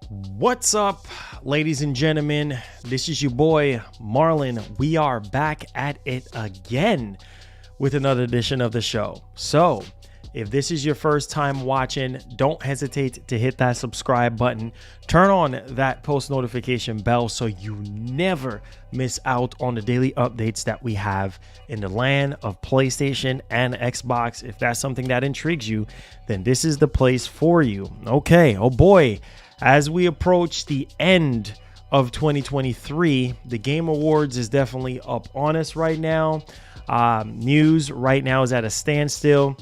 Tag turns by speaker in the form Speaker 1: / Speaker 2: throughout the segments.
Speaker 1: What's up, ladies and gentlemen? This is your boy Marlon. We are back at it again with another edition of the show. So if this is your first time watching, don't hesitate to hit that subscribe button. Turn on that post notification bell so you never miss out on the daily updates that we have in the land of PlayStation and Xbox. If that's something that intrigues you, then this is the place for you. Okay, oh boy. As we approach the end of 2023, the Game Awards is definitely up on us right now. News right now is at a standstill.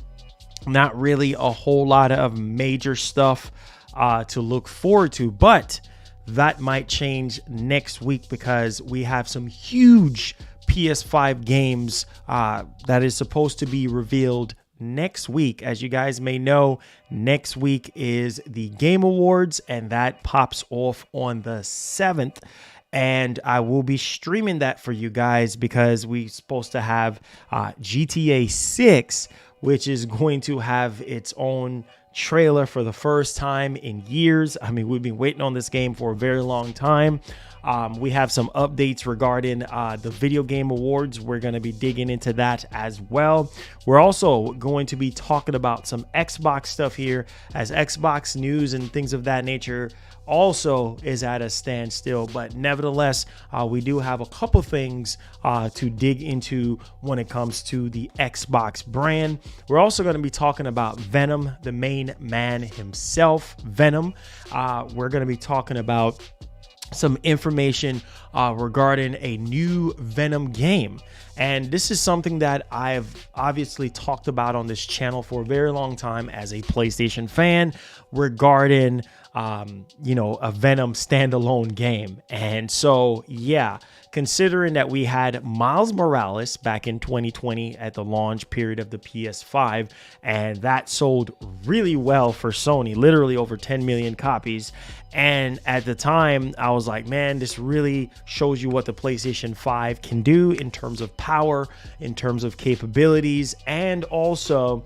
Speaker 1: Not really a whole lot of major stuff to look forward to, but that might change next week because we have some huge PS5 games that is supposed to be revealed next week. As you guys may know, next week is the Game Awards, and that pops off on the 7th. And I will be streaming that for you guys because we're supposed to have GTA 6, which is going to have its own trailer for the first time in years. I mean, we've been waiting on this game for a very long time. We have some updates regarding the Video Game Awards. We're going to be digging into that as well. We're also going to be talking about some Xbox stuff here, as Xbox news and things of that nature also is at a standstill. But nevertheless, we do have a couple things to dig into when it comes to the Xbox brand. We're also going to be talking about Venom, the main man himself, Venom. We're going to be talking about some information regarding a new Venom game. And this is something that I've obviously talked about on this channel for a very long time as a PlayStation fan regarding, a Venom standalone game. And so, yeah, considering that we had Miles Morales back in 2020 at the launch period of the PS5, and that sold really well for Sony, literally over 10 million copies. And at the time, I was like, man, this really shows you what the PlayStation 5 can do in terms of power, in terms of capabilities, and also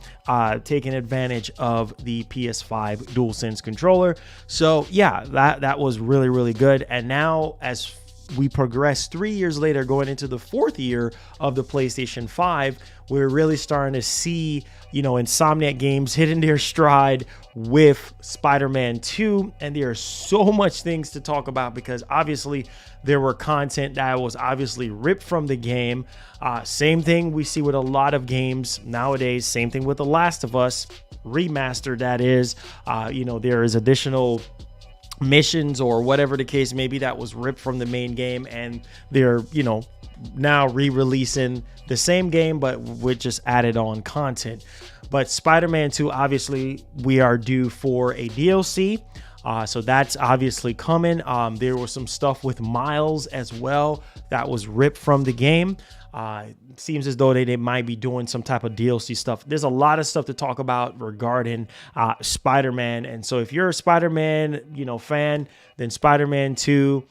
Speaker 1: taking advantage of the PS5 DualSense controller. So yeah, that was really, really good. And now as we progress 3 years later, going into the 4th year of the PlayStation 5, we're really starting to see, Insomniac Games hitting their stride with Spider-Man 2. And there are so much things to talk about because obviously there were content that was obviously ripped from the game. Same thing we see with a lot of games nowadays. Same thing with The Last of Us remastered, that is. There is additional missions or whatever the case may be that was ripped from the main game, and they're now re-releasing the same game but with just added on content. But Spider-Man 2, obviously we are due for a DLC, so that's obviously coming. There was some stuff with Miles as well that was ripped from the game. It seems as though they might be doing some type of DLC stuff. There's a lot of stuff to talk about regarding Spider-Man. And so if you're a Spider-Man, fan, then Spider-Man 2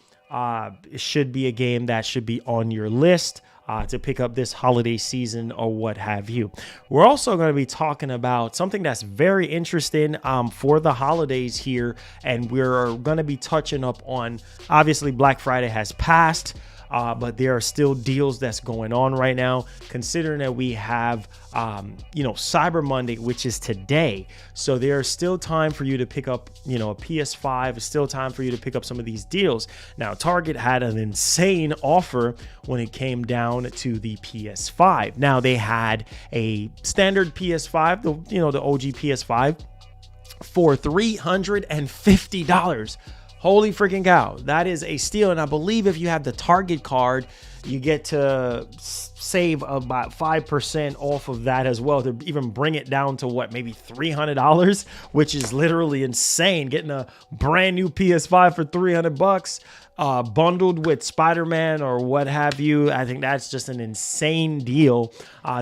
Speaker 1: should be a game that should be on your list to pick up this holiday season or what have you. We're also going to be talking about something that's very interesting for the holidays here. And we're going to be touching up on, obviously Black Friday has passed. But there are still deals that's going on right now, considering that we have, Cyber Monday, which is today. So there's still time for you to pick up, a PS5. It's still time for you to pick up some of these deals. Now, Target had an insane offer when it came down to the PS5. Now, they had a standard PS5, the OG PS5 for $350. Holy freaking cow. That is a steal. And I believe if you have the Target card, you get to save about 5% off of that as well, to even bring it down to maybe $300, which is literally insane. Getting a brand new PS5 for $300. bundled with Spider-Man or what have you. I think that's just an insane deal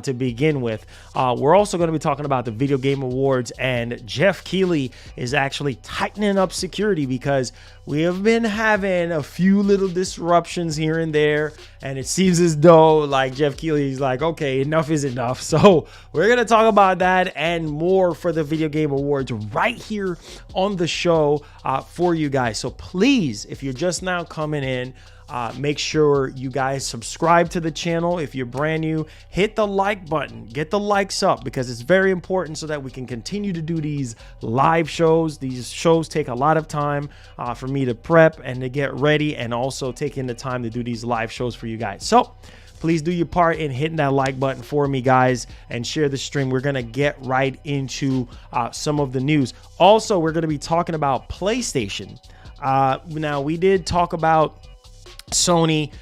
Speaker 1: to begin with. We're also going to be talking about the Video Game Awards, and Jeff Keighley is actually tightening up security because we have been having a few little disruptions here and there, and it seems as though like Jeff Keighley's like, okay, enough is enough. So we're going to talk about that and more for the Video Game Awards right here on the show for you guys. So please, if you're just now coming in, make sure you guys subscribe to the channel. If you're brand new, hit the like button, get the likes up, because it's very important so that we can continue to do these live shows. These shows take a lot of time for me to prep and to get ready, and also taking the time to do these live shows for you guys. So please do your part in hitting that like button for me, guys, and share the stream. We're going to get right into some of the news. Also, we're going to be talking about PlayStation. Now, we did talk about Sony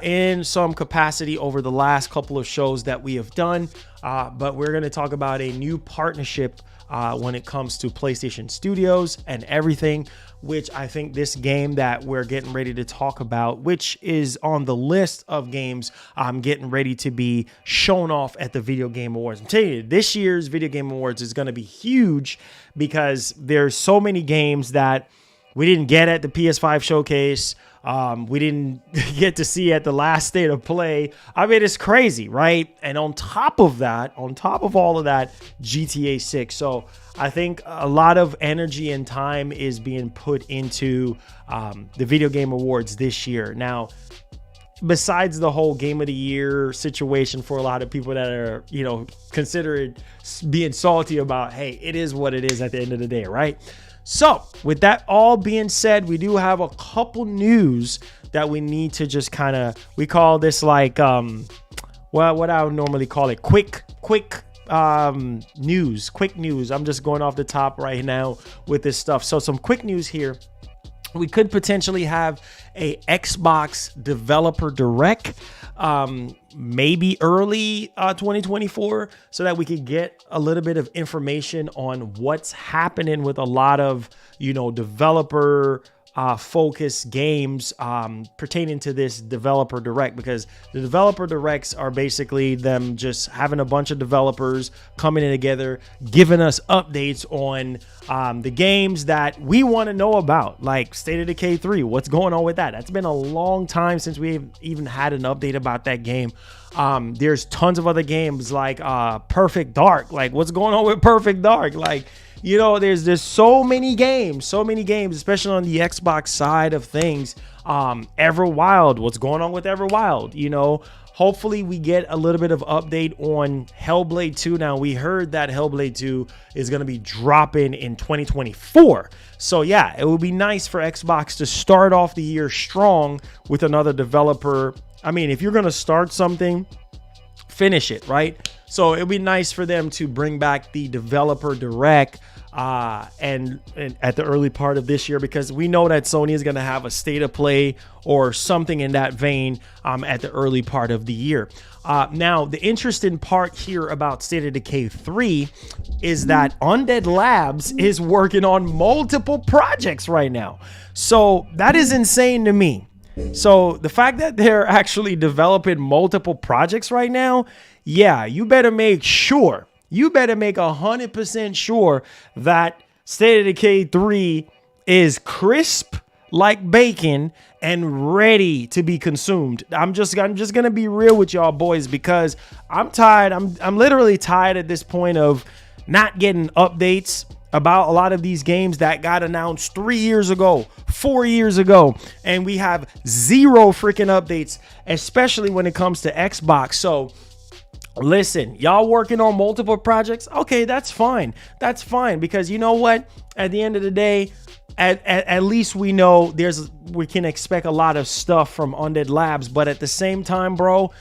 Speaker 1: in some capacity over the last couple of shows that we have done, but we're going to talk about a new partnership when it comes to PlayStation Studios and everything, which I think this game that we're getting ready to talk about, which is on the list of games I'm getting ready to be shown off at the Video Game Awards. I'm telling you, this year's Video Game Awards is going to be huge because there's so many games that we didn't get at the PS5 showcase. We didn't get to see at the last State of Play. I mean, it's crazy, right? And on top of that, on top of all of that, GTA 6. So I think a lot of energy and time is being put into the Video Game Awards this year. Now, besides the whole Game of the Year situation for a lot of people that are, you know, considered being salty about, hey, it is what it is at the end of the day, right? So with that all being said, we do have a couple news that we need to just kind of, we call this like, well, what I would normally call it, quick news. I'm just going off the top right now with this stuff. So some quick news here. We could potentially have a Xbox Developer Direct, maybe early 2024, so that we could get a little bit of information on what's happening with a lot of, you know, developer focused games pertaining to this Developer Direct, because the Developer Directs are basically them just having a bunch of developers coming in together, giving us updates on the games that we want to know about, like State of Decay 3. What's going on with that? That's been a long time since we've even had an update about that game. There's tons of other games like Perfect Dark. Like, what's going on with Perfect Dark? Like, you know, there's so many games, especially on the Xbox side of things. Everwild, what's going on with Everwild? You know, hopefully we get a little bit of update on Hellblade 2. Now, we heard that Hellblade 2 is going to be dropping in 2024. So yeah, it would be nice for Xbox to start off the year strong with another developer. I mean, if you're going to start something, finish it, right? So it'd be nice for them to bring back the Developer Direct and at the early part of this year, because we know that Sony is going to have a State of Play or something in that vein at the early part of the year. Now, the interesting part here about State of Decay 3 is that Undead Labs is working on multiple projects right now. So that is insane to me. So the fact that they're actually developing multiple projects right now, yeah, you better make sure, you better make 100% sure that State of Decay 3 is crisp like bacon and ready to be consumed. I'm just gonna be real with y'all boys, because I'm tired. I'm literally tired at this point of not getting updates about a lot of these games that got announced 3 years ago, 4 years ago, and we have zero freaking updates, especially when it comes to Xbox. So listen, y'all working on multiple projects? Okay, that's fine. That's fine, because you know what? At the end of the day, at least we know we can expect a lot of stuff from Undead Labs. But at the same time, bro,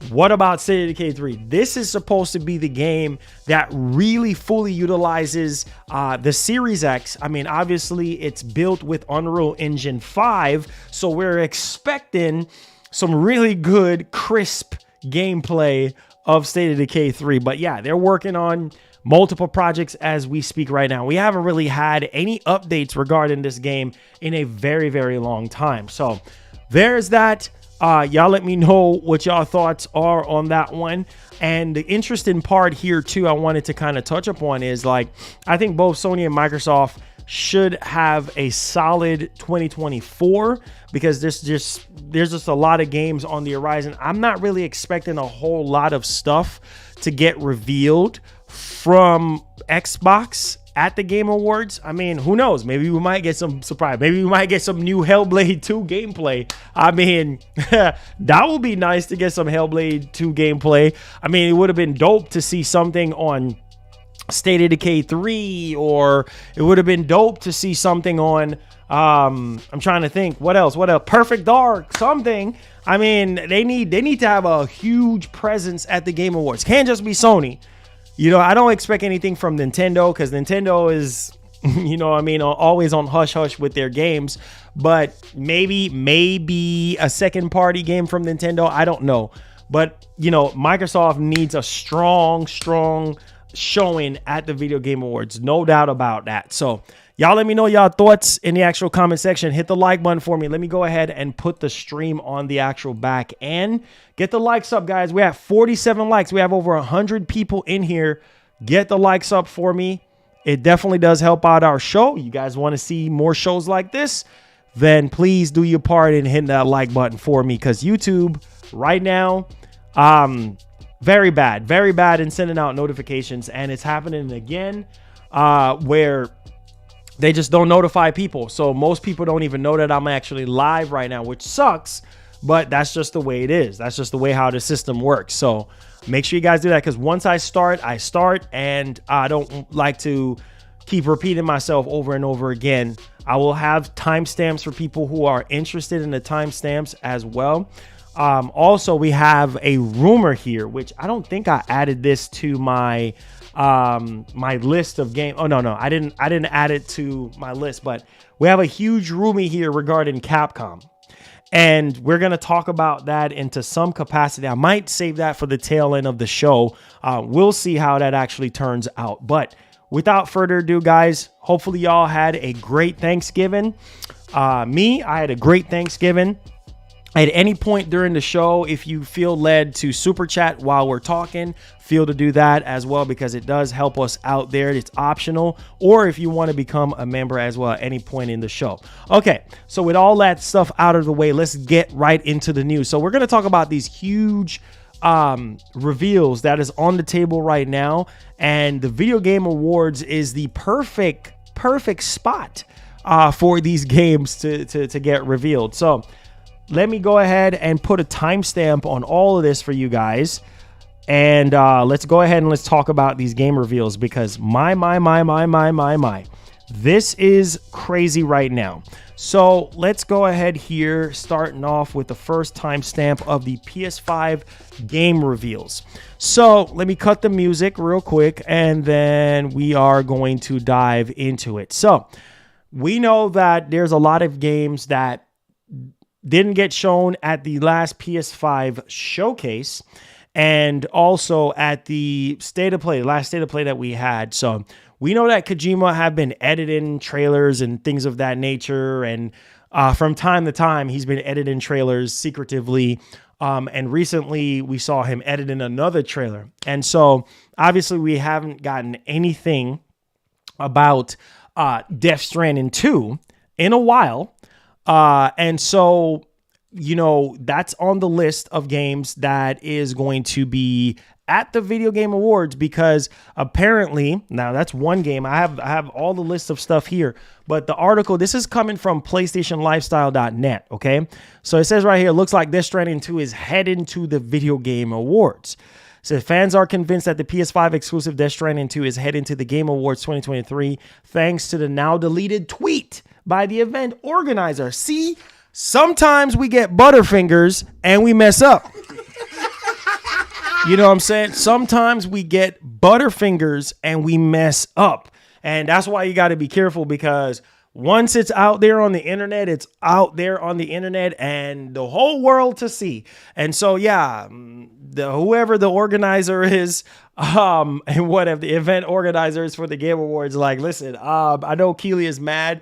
Speaker 1: what about State of Decay 3? This is supposed to be the game that really fully utilizes the Series X. I mean, obviously, it's built with Unreal Engine 5, so we're expecting some really good, crisp gameplay of State of Decay 3. But yeah, they're working on multiple projects as we speak right now. We haven't really had any updates regarding this game in a very, very long time. So there's that. Y'all let me know what y'all thoughts are on that one. And the interesting part here too, I wanted to kind of touch upon is like, I think both Sony and Microsoft should have a solid 2024 because there's just a lot of games on the horizon. I'm not really expecting a whole lot of stuff to get revealed from Xbox at the Game Awards. I mean, who knows? Maybe we might get some surprise. Maybe we might get some new Hellblade 2 gameplay. I mean, that would be nice to get some Hellblade 2 gameplay. I mean, it would have been dope to see something on State of Decay 3, or it would have been dope to see something on I'm trying to think what else Perfect Dark, something. I mean, they need to have a huge presence at the Game Awards. Can't just be Sony. You know, I don't expect anything from Nintendo because Nintendo is, you know, I mean, always on hush hush with their games. But maybe a second party game from Nintendo. I don't know. But, you know, Microsoft needs a strong showing at the Video Game Awards. No doubt about that. So y'all let me know y'all thoughts in the actual comment section. Hit the like button for me. Let me go ahead and put the stream on the actual back end. Get the likes up, guys. We have 47 likes. We have over 100 people in here. Get the likes up for me. It definitely does help out our show. You guys want to see more shows like this? Then please do your part in hitting that like button for me, because YouTube right now, very bad in sending out notifications, and it's happening again where they just don't notify people. So most people don't even know that I'm actually live right now, which sucks, but that's just the way it is. That's just the way how the system works. So make sure you guys do that, because once I start, and I don't like to keep repeating myself over and over again. I will have timestamps for people who are interested in the timestamps as well. Also, we have a rumor here, which I don't think I added this to my my list of game. Oh, no, I didn't add it to my list, but we have a huge rumor here regarding Capcom. And we're going to talk about that into some capacity. I might save that for the tail end of the show. We'll see how that actually turns out. But without further ado, guys, hopefully y'all had a great Thanksgiving. I had a great Thanksgiving. At any point during the show, if you feel led to super chat while we're talking, feel to do that as well, because it does help us out there. It's optional. Or if you want to become a member as well at any point in the show. Okay, so with all that stuff out of the way, let's get right into the news. So we're going to talk about these huge reveals that is on the table right now. And the Video Game Awards is the perfect spot for these games to get revealed. So let me go ahead and put a timestamp on all of this for you guys. And let's go ahead and let's talk about these game reveals, because my. This is crazy right now. So let's go ahead here, starting off with the first timestamp of the PS5 game reveals. So let me cut the music real quick, and then we are going to dive into it. So we know that there's a lot of games that didn't get shown at the last PS5 showcase, and also at the last state of play that we had. So we know that Kojima have been editing trailers and things of that nature, and from time to time he's been editing trailers secretively. And recently we saw him editing another trailer, and so obviously we haven't gotten anything about Death Stranding 2 in a while. And so, you know, that's on the list of games that is going to be at the Video Game Awards, because apparently, now that's one game. I have all the list of stuff here, but the article, this is coming from PlayStationLifestyle.net. Okay. So it says right here, looks like Death Stranding 2 is heading to the Video Game Awards. So fans are convinced that the PS5 exclusive Death Stranding 2 is heading to the Game Awards 2023, thanks to the now deleted tweet by the event organizer. See, sometimes we get Butterfingers and we mess up. You know what I'm saying? Sometimes we get Butterfingers and we mess up. And that's why you got to be careful, because Once it's out there on the internet, it's out there on the internet and the whole world to see. And so, yeah, whoever the organizer is, and whatever the event organizer is for the Game Awards, like, listen, I know Keely is mad,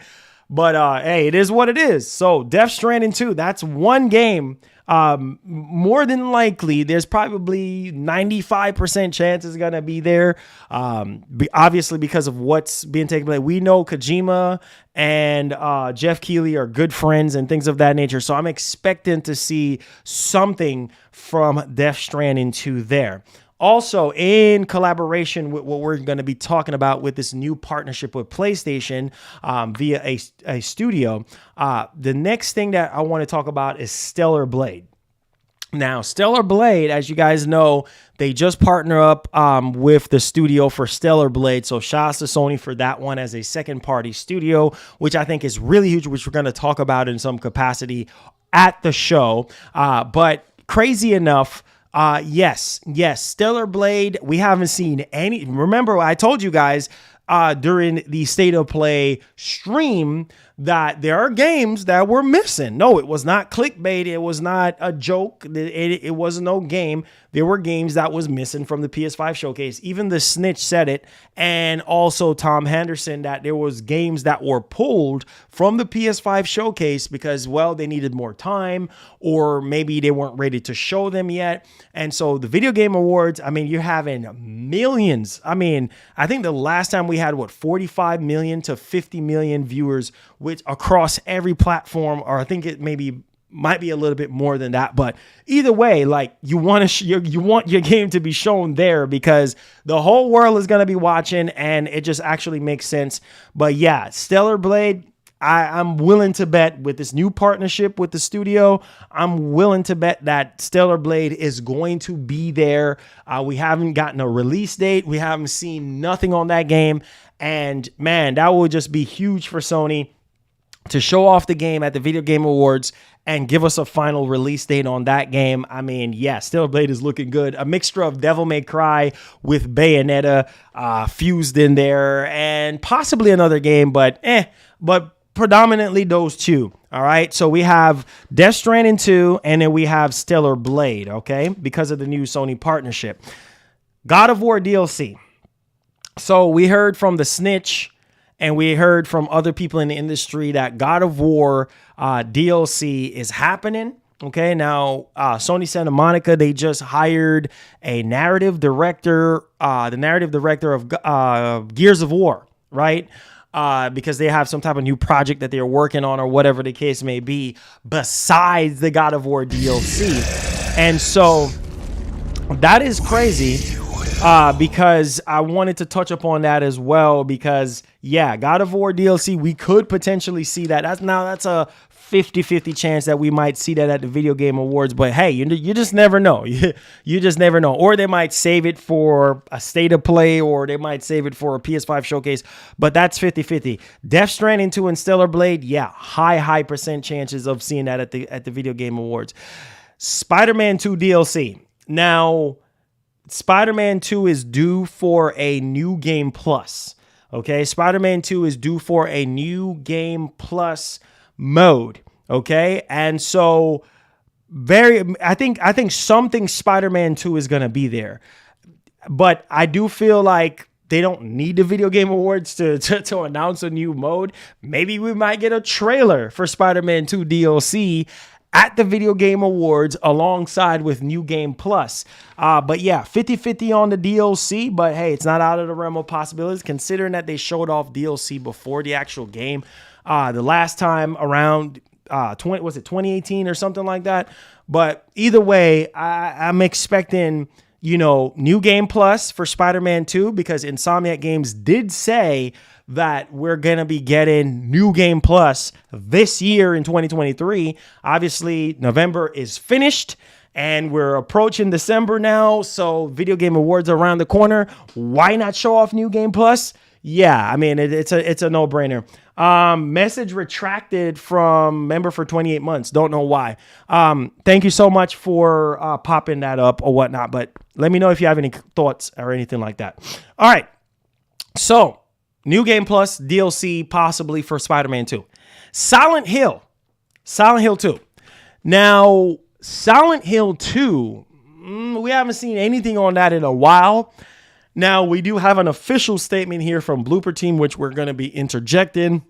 Speaker 1: but hey, it is what it is. So Death Stranding 2, that's one game. More than likely, there's probably 95% chance it's going to be there. Obviously, because of what's being taken place. We know Kojima and Jeff Keighley are good friends and things of that nature. So I'm expecting to see something from Death Stranding 2 there. Also, in collaboration with what we're going to be talking about with this new partnership with PlayStation via a studio, the next thing that I want to talk about is Stellar Blade. Now, Stellar Blade, as you guys know, they just partner up with the studio for Stellar Blade. So shouts to Sony for that one as a second-party studio, which I think is really huge, which we're going to talk about in some capacity at the show. But crazy enough, yes, Stellar Blade, we haven't seen any. Remember, I told you guys during the State of Play stream that there are games that were missing. No, it was not clickbait. It was not a joke. It was no game. There were games that was missing from the PS5 showcase. Even the Snitch said it. And also Tom Henderson, that there was games that were pulled from the PS5 showcase because, well, they needed more time or maybe they weren't ready to show them yet. And so the Video Game Awards, I mean, you're having millions. I mean, I think the last time we had, 45 million to 50 million viewers, which across every platform, or I think it might be a little bit more than that, but either way, like you want your game to be shown there because the whole world is going to be watching and it just actually makes sense. But yeah, Stellar Blade, I'm willing to bet with this new partnership with the studio, I'm willing to bet that Stellar Blade is going to be there. We haven't gotten a release date. We haven't seen nothing on that game. And man, that would just be huge for Sony to show off the game at the Video Game Awards and give us a final release date on that game. I mean, yeah, Stellar Blade is looking good. A mixture of Devil May Cry with Bayonetta fused in there and possibly another game, but predominantly those two. All right, so we have Death Stranding 2 and then we have Stellar Blade, okay, because of the new Sony partnership. God of War DLC. So we heard from the Snitch and we heard from other people in the industry that God of War DLC is happening. Okay, now Sony Santa Monica, they just hired a narrative director, the narrative director of Gears of War, right? Because they have some type of new project that they're working on or whatever the case may be besides the God of War DLC. And so that is crazy. Because I wanted to touch upon that as well because, yeah, God of War DLC, we could potentially see that. That's a 50-50 chance that we might see that at the Video Game Awards. But, hey, you just never know. You just never know. Or they might save it for a State of Play or they might save it for a PS5 showcase. But that's 50-50. Death Stranding 2 and Stellar Blade, yeah, high percent chances of seeing that at the Video Game Awards. Spider-Man 2 DLC. Now, Spider-Man 2 is due for a new game plus. Okay, Spider-Man 2 is due for a new game plus mode. Okay, and so I think something Spider-Man 2 is gonna be there, but I do feel like they don't need the Video Game Awards to announce a new mode. Maybe we might get a trailer for Spider-Man 2 DLC at the Video Game Awards alongside with New Game Plus. But yeah, 50-50 on the DLC, but hey, it's not out of the realm of possibilities considering that they showed off DLC before the actual game. The last time around, 2018 or something like that? But either way, I'm expecting, New Game Plus for Spider-Man 2 because Insomniac Games did say that we're going to be getting New Game Plus this year in 2023. Obviously, November is finished and we're approaching December now. So Video Game Awards are around the corner. Why not show off New Game Plus? Yeah, I mean, it's a no-brainer. Message retracted from member for 28 months. Don't know why. Thank you so much for popping that up or whatnot. But let me know if you have any thoughts or anything like that. All right. So New Game Plus, DLC, possibly for Spider-Man 2. Silent Hill 2. Now, Silent Hill 2, we haven't seen anything on that in a while. Now, we do have an official statement here from Blooper Team, which we're going to be interjecting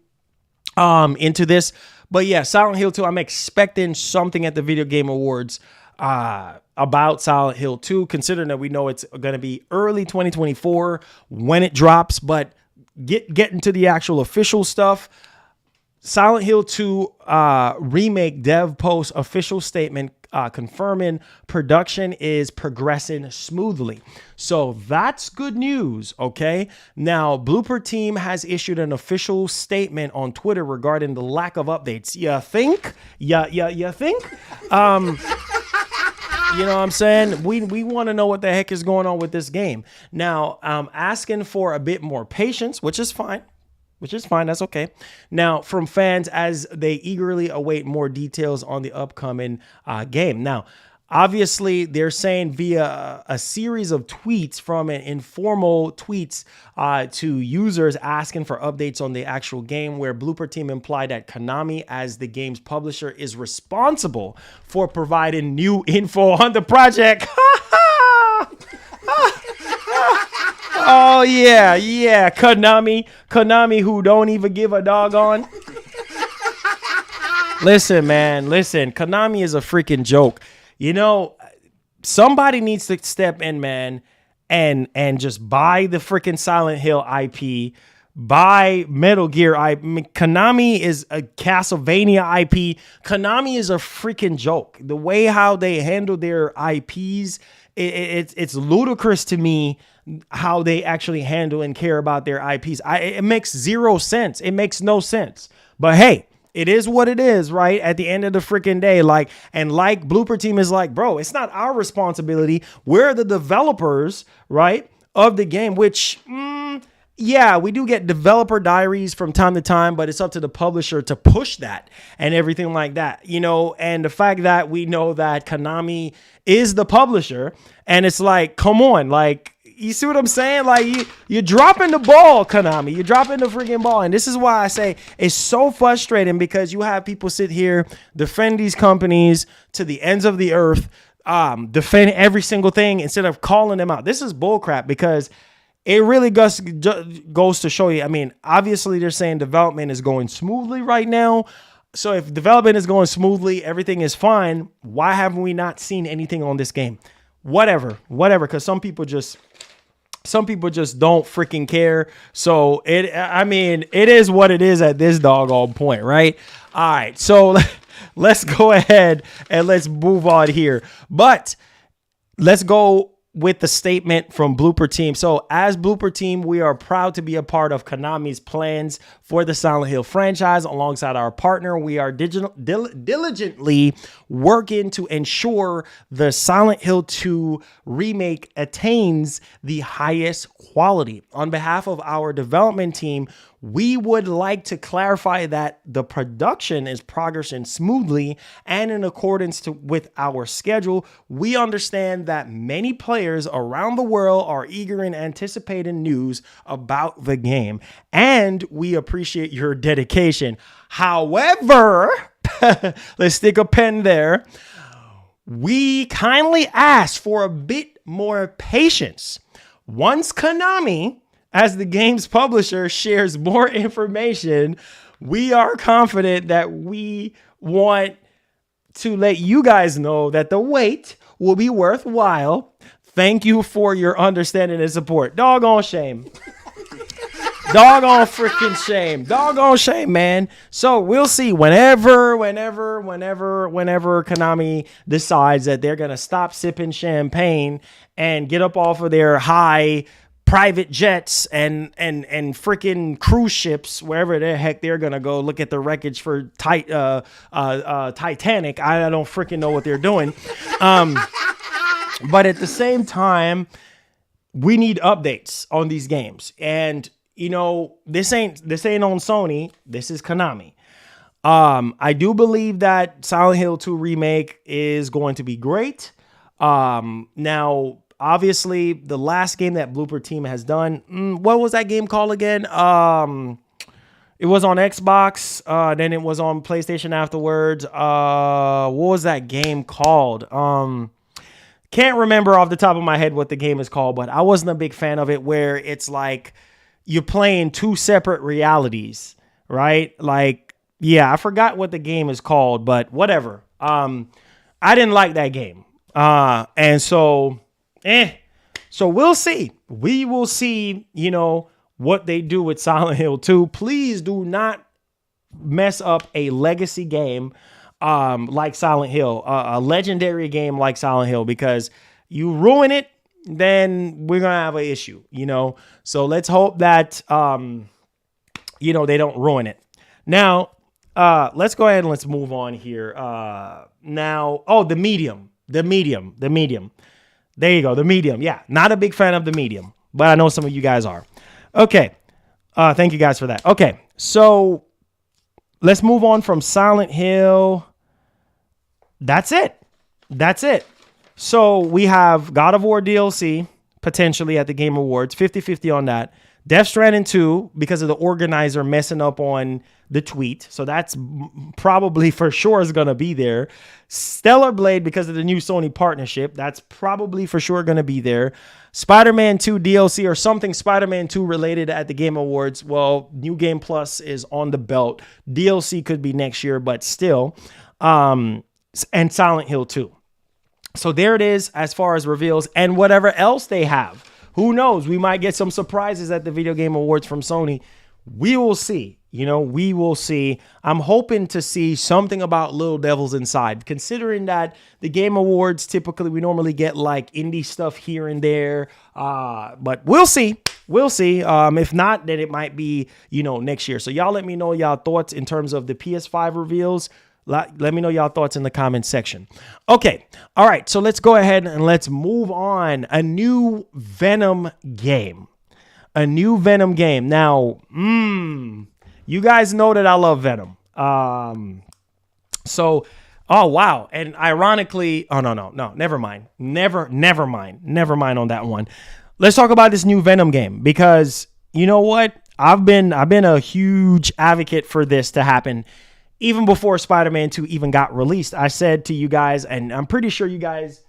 Speaker 1: into this. But yeah, Silent Hill 2, I'm expecting something at the Video Game Awards about Silent Hill 2, considering that we know it's going to be early 2024 when it drops. But getting to the actual official stuff, Silent Hill 2 remake dev post official statement confirming production is progressing smoothly. So that's good news, okay? Now, Blooper Team has issued an official statement on Twitter regarding the lack of updates. You think? You think? You know what I'm saying? We want to know what the heck is going on with this game. Now, I'm asking for a bit more patience, which is fine. That's okay. Now, from fans as they eagerly await more details on the upcoming game. Now, obviously, they're saying via a series of tweets from an informal tweets to users asking for updates on the actual game, where Blooper Team implied that Konami, as the game's publisher, is responsible for providing new info on the project. Oh, yeah. Konami, who don't even give a doggone. Listen, Konami is a freaking joke. You know, somebody needs to step in, man, and just buy the freaking Silent Hill IP, buy Metal Gear IP. Konami is a Castlevania IP. Konami is a freaking joke. The way how they handle their IPs, it's ludicrous to me how they actually handle and care about their IPs. It makes zero sense. It makes no sense. But hey, it is what it is, right? At the end of the freaking day, like Blooper Team is like, bro, it's not our responsibility. We're the developers, right, of the game, which, yeah, we do get developer diaries from time to time, but it's up to the publisher to push that and everything like that, you know. And the fact that we know that Konami is the publisher, and it's like, come on, like, you see what I'm saying? Like, you're dropping the ball, Konami. You're dropping the freaking ball. And this is why I say it's so frustrating, because you have people sit here, defend these companies to the ends of the earth, defend every single thing instead of calling them out. This is bullcrap, because it really goes to show you. I mean, obviously they're saying development is going smoothly right now. So if development is going smoothly, everything is fine. Why haven't we not seen anything on this game? Whatever. Because some people just don't freaking care. So it is what it is at this doggone point, right? All right. So let's go ahead and let's move on here. But let's go with the statement from Blooper Team. So as Blooper Team, we are proud to be a part of Konami's plans for the Silent Hill franchise. Alongside our partner, we are diligently working to ensure the Silent Hill 2 remake attains the highest quality. On behalf of our development team, we would like to clarify that the production is progressing smoothly and in accordance with our schedule. We understand that many players around the world are eager and anticipating news about the game, and we appreciate your dedication. However, let's stick a pen there. We kindly ask for a bit more patience. Once Konami, as the game's publisher, shares more information, we are confident that we want to let you guys know that the wait will be worthwhile. Thank you for your understanding and support. Doggone shame. Doggone freaking shame. Doggone shame, man. So we'll see whenever Konami decides that they're going to stop sipping champagne and get up off of their high private jets and freaking cruise ships, wherever the heck they're gonna go look at the wreckage for Titanic. I don't freaking know what they're doing. But at the same time, we need updates on these games. And you know, this ain't on Sony. This is Konami. I do believe that Silent Hill 2 remake is going to be great. Now, obviously the last game that Blooper Team has done. What was that game called again? It was on Xbox. Then it was on PlayStation afterwards. What was that game called? Can't remember off the top of my head what the game is called, but I wasn't a big fan of it, where it's like you're playing two separate realities, right? Like, yeah, I forgot what the game is called, but whatever. I didn't like that game. And so we'll see. We will see, you know, what they do with Silent Hill 2. Please do not mess up a legacy game like Silent Hill, a legendary game like Silent Hill, because you ruin it, then we're going to have an issue, you know? So let's hope that, you know, they don't ruin it. Now, let's go ahead and let's move on here. Now, the medium. There you go. The medium. Yeah. Not a big fan of the medium, but I know some of you guys are. Okay. Thank you guys for that. Okay. So let's move on from Silent Hill. That's it. So we have God of War DLC potentially at the Game Awards, 50-50 on that. Death Stranding 2 because of the organizer messing up on the tweet. So that's probably for sure is going to be there. Stellar Blade because of the new Sony partnership. That's probably for sure going to be there. Spider-Man 2 DLC or something Spider-Man 2 related at the Game Awards. Well, New Game Plus is on the belt. DLC could be next year, but still. And Silent Hill 2. So there it is as far as reveals and whatever else they have. Who knows? We might get some surprises at the Video Game Awards from Sony. We will see. You know, we will see. I'm hoping to see something about Little Devils Inside, considering that the Game Awards, typically we normally get like indie stuff here and there. But we'll see. We'll see. If not, then it might be, you know, next year. So y'all let me know y'all thoughts in terms of the PS5 reveals. Let me know y'all thoughts in the comment section. Okay. All right. So let's go ahead and let's move on. A new Venom game. Now, you guys know that I love Venom. Oh, wow. And ironically, no, never mind. Never mind on that one. Let's talk about this new Venom game, because you know what? I've been a huge advocate for this to happen. Even before Spider-Man 2 even got released, I said to you guys, and I'm pretty sure you guys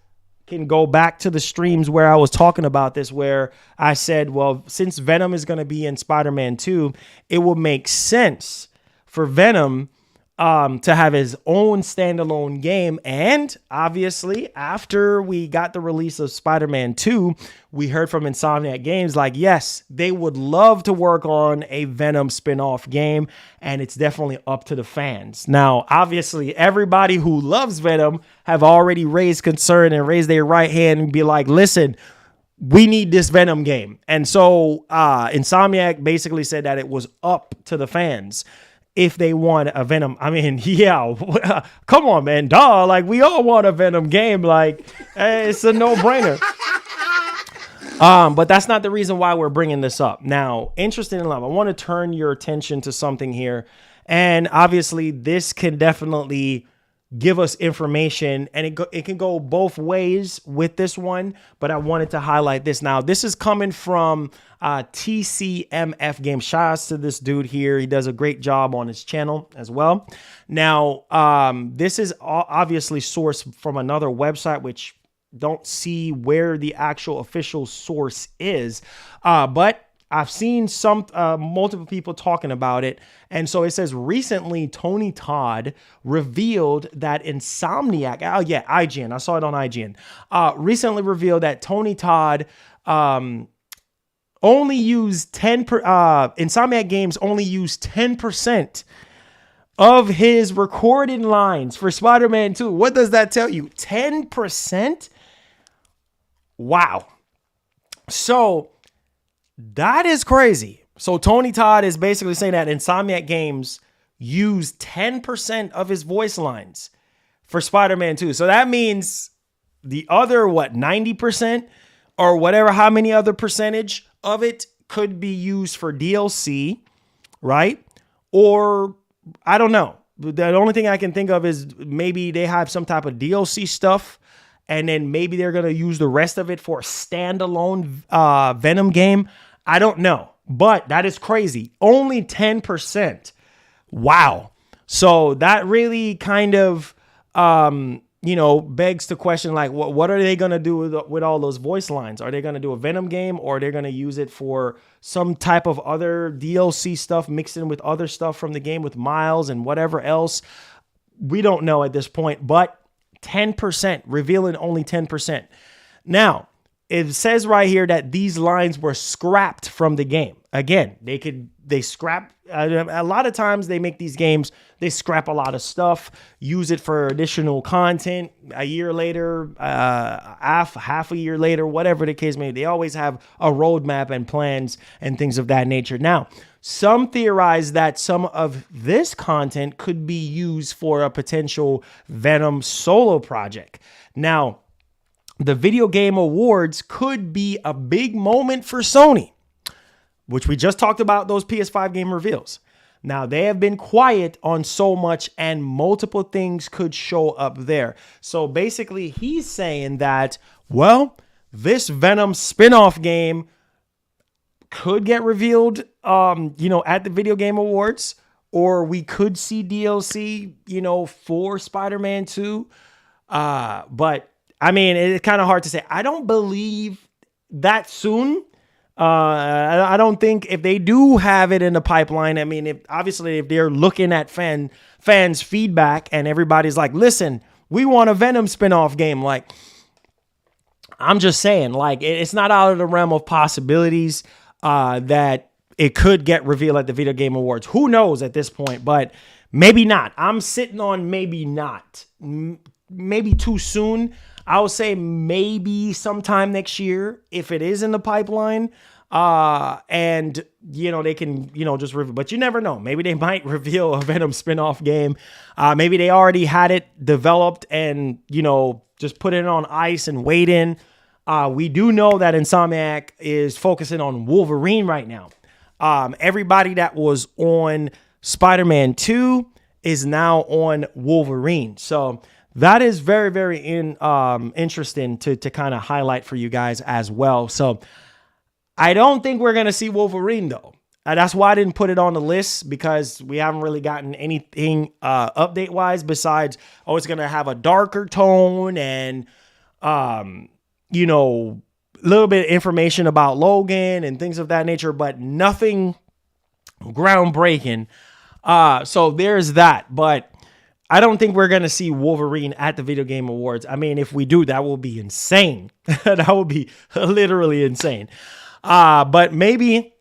Speaker 1: can go back to the streams where I was talking about this, where I said, well, since Venom is going to be in Spider-Man 2, it will make sense for Venom to have his own standalone game. And obviously, after we got the release of Spider-Man 2, we heard from Insomniac Games like, yes, they would love to work on a Venom spin-off game, and it's definitely up to the fans. Now, obviously, everybody who loves Venom have already raised concern and raised their right hand and be like, listen, we need this Venom game. And so Insomniac basically said that it was up to the fans if they want a Venom. I mean, yeah, come on, man. Duh. Like, we all want a Venom game. Like, it's a no-brainer. But that's not the reason why we're bringing this up. Now, interesting enough, I want to turn your attention to something here. And obviously, this can definitely give us information, and it can go both ways with this one, but I wanted to highlight this. Now, this is coming from TCMF Game. Shout outs to this dude here. He does a great job on his channel as well. Now, this is obviously sourced from another website, which don't see where the actual official source is, but I've seen multiple people talking about it. And so it says recently Tony Todd revealed that Insomniac, IGN, I saw it on IGN, recently revealed that Tony Todd only used Insomniac Games only used 10% of his recorded lines for Spider-Man 2. What does that tell you? 10%? Wow. So that is crazy. So Tony Todd is basically saying that Insomniac Games used 10% of his voice lines for Spider-Man 2. So that means the other, 90% or whatever, how many other percentage of it could be used for DLC, right? Or I don't know. The only thing I can think of is maybe they have some type of DLC stuff and then maybe they're going to use the rest of it for a standalone Venom game. I don't know, but that is crazy. Only 10%. Wow. So that really kind of, begs the question, like, what are they going to do with all those voice lines? Are they going to do a Venom game, or are they going to use it for some type of other DLC stuff mixed in with other stuff from the game with Miles and whatever else? We don't know at this point, but 10%, revealing only 10%. Now, it says right here that these lines were scrapped from the game. Again, they scrap. A lot of times they make these games, they scrap a lot of stuff, use it for additional content a year later, half a year later, whatever the case may be. They always have a roadmap and plans and things of that nature. Now, some theorize that some of this content could be used for a potential Venom solo project. Now, the Video Game Awards could be a big moment for Sony, which we just talked about, those PS5 game reveals. Now, they have been quiet on so much, and multiple things could show up there. So basically, he's saying that, well, this Venom spin-off game could get revealed, at the Video Game Awards, or we could see DLC, for Spider-Man 2. But I mean, it's kind of hard to say. I don't believe that soon. I don't think if they do have it in the pipeline, I mean, if they're looking at fans' feedback and everybody's like, listen, we want a Venom spinoff game. Like, I'm just saying, like, it's not out of the realm of possibilities that it could get revealed at the Video Game Awards. Who knows at this point, but maybe not. I'm sitting on maybe not. Maybe too soon. I would say maybe sometime next year if it is in the pipeline. And they can, just reveal, but you never know. Maybe they might reveal a Venom spinoff game. Maybe they already had it developed and, just put it on ice and wait in. We do know that Insomniac is focusing on Wolverine right now. Everybody that was on Spider-Man 2 is now on Wolverine. So that is very, very interesting to kind of highlight for you guys as well. So I don't think we're going to see Wolverine, though. That's why I didn't put it on the list, because we haven't really gotten anything update-wise besides, it's going to have a darker tone and, a little bit of information about Logan and things of that nature, but nothing groundbreaking. So there's that. But I don't think we're going to see Wolverine at the Video Game Awards. I mean, if we do, that will be insane. That will be literally insane. But maybe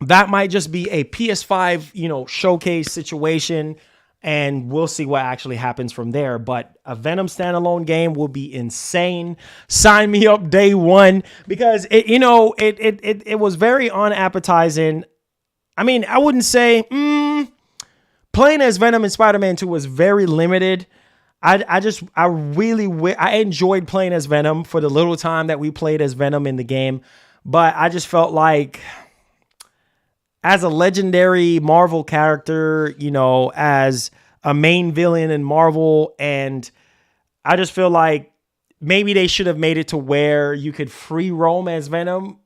Speaker 1: that might just be a PS5, showcase situation, and we'll see what actually happens from there. But a Venom standalone game will be insane. Sign me up day one, because it was very unappetizing. I mean, I wouldn't say playing as Venom in Spider-Man 2 was very limited. I enjoyed playing as Venom for the little time that we played as Venom in the game. But I just felt like, as a legendary Marvel character, as a main villain in Marvel, and I just feel like maybe they should have made it to where you could free roam as Venom.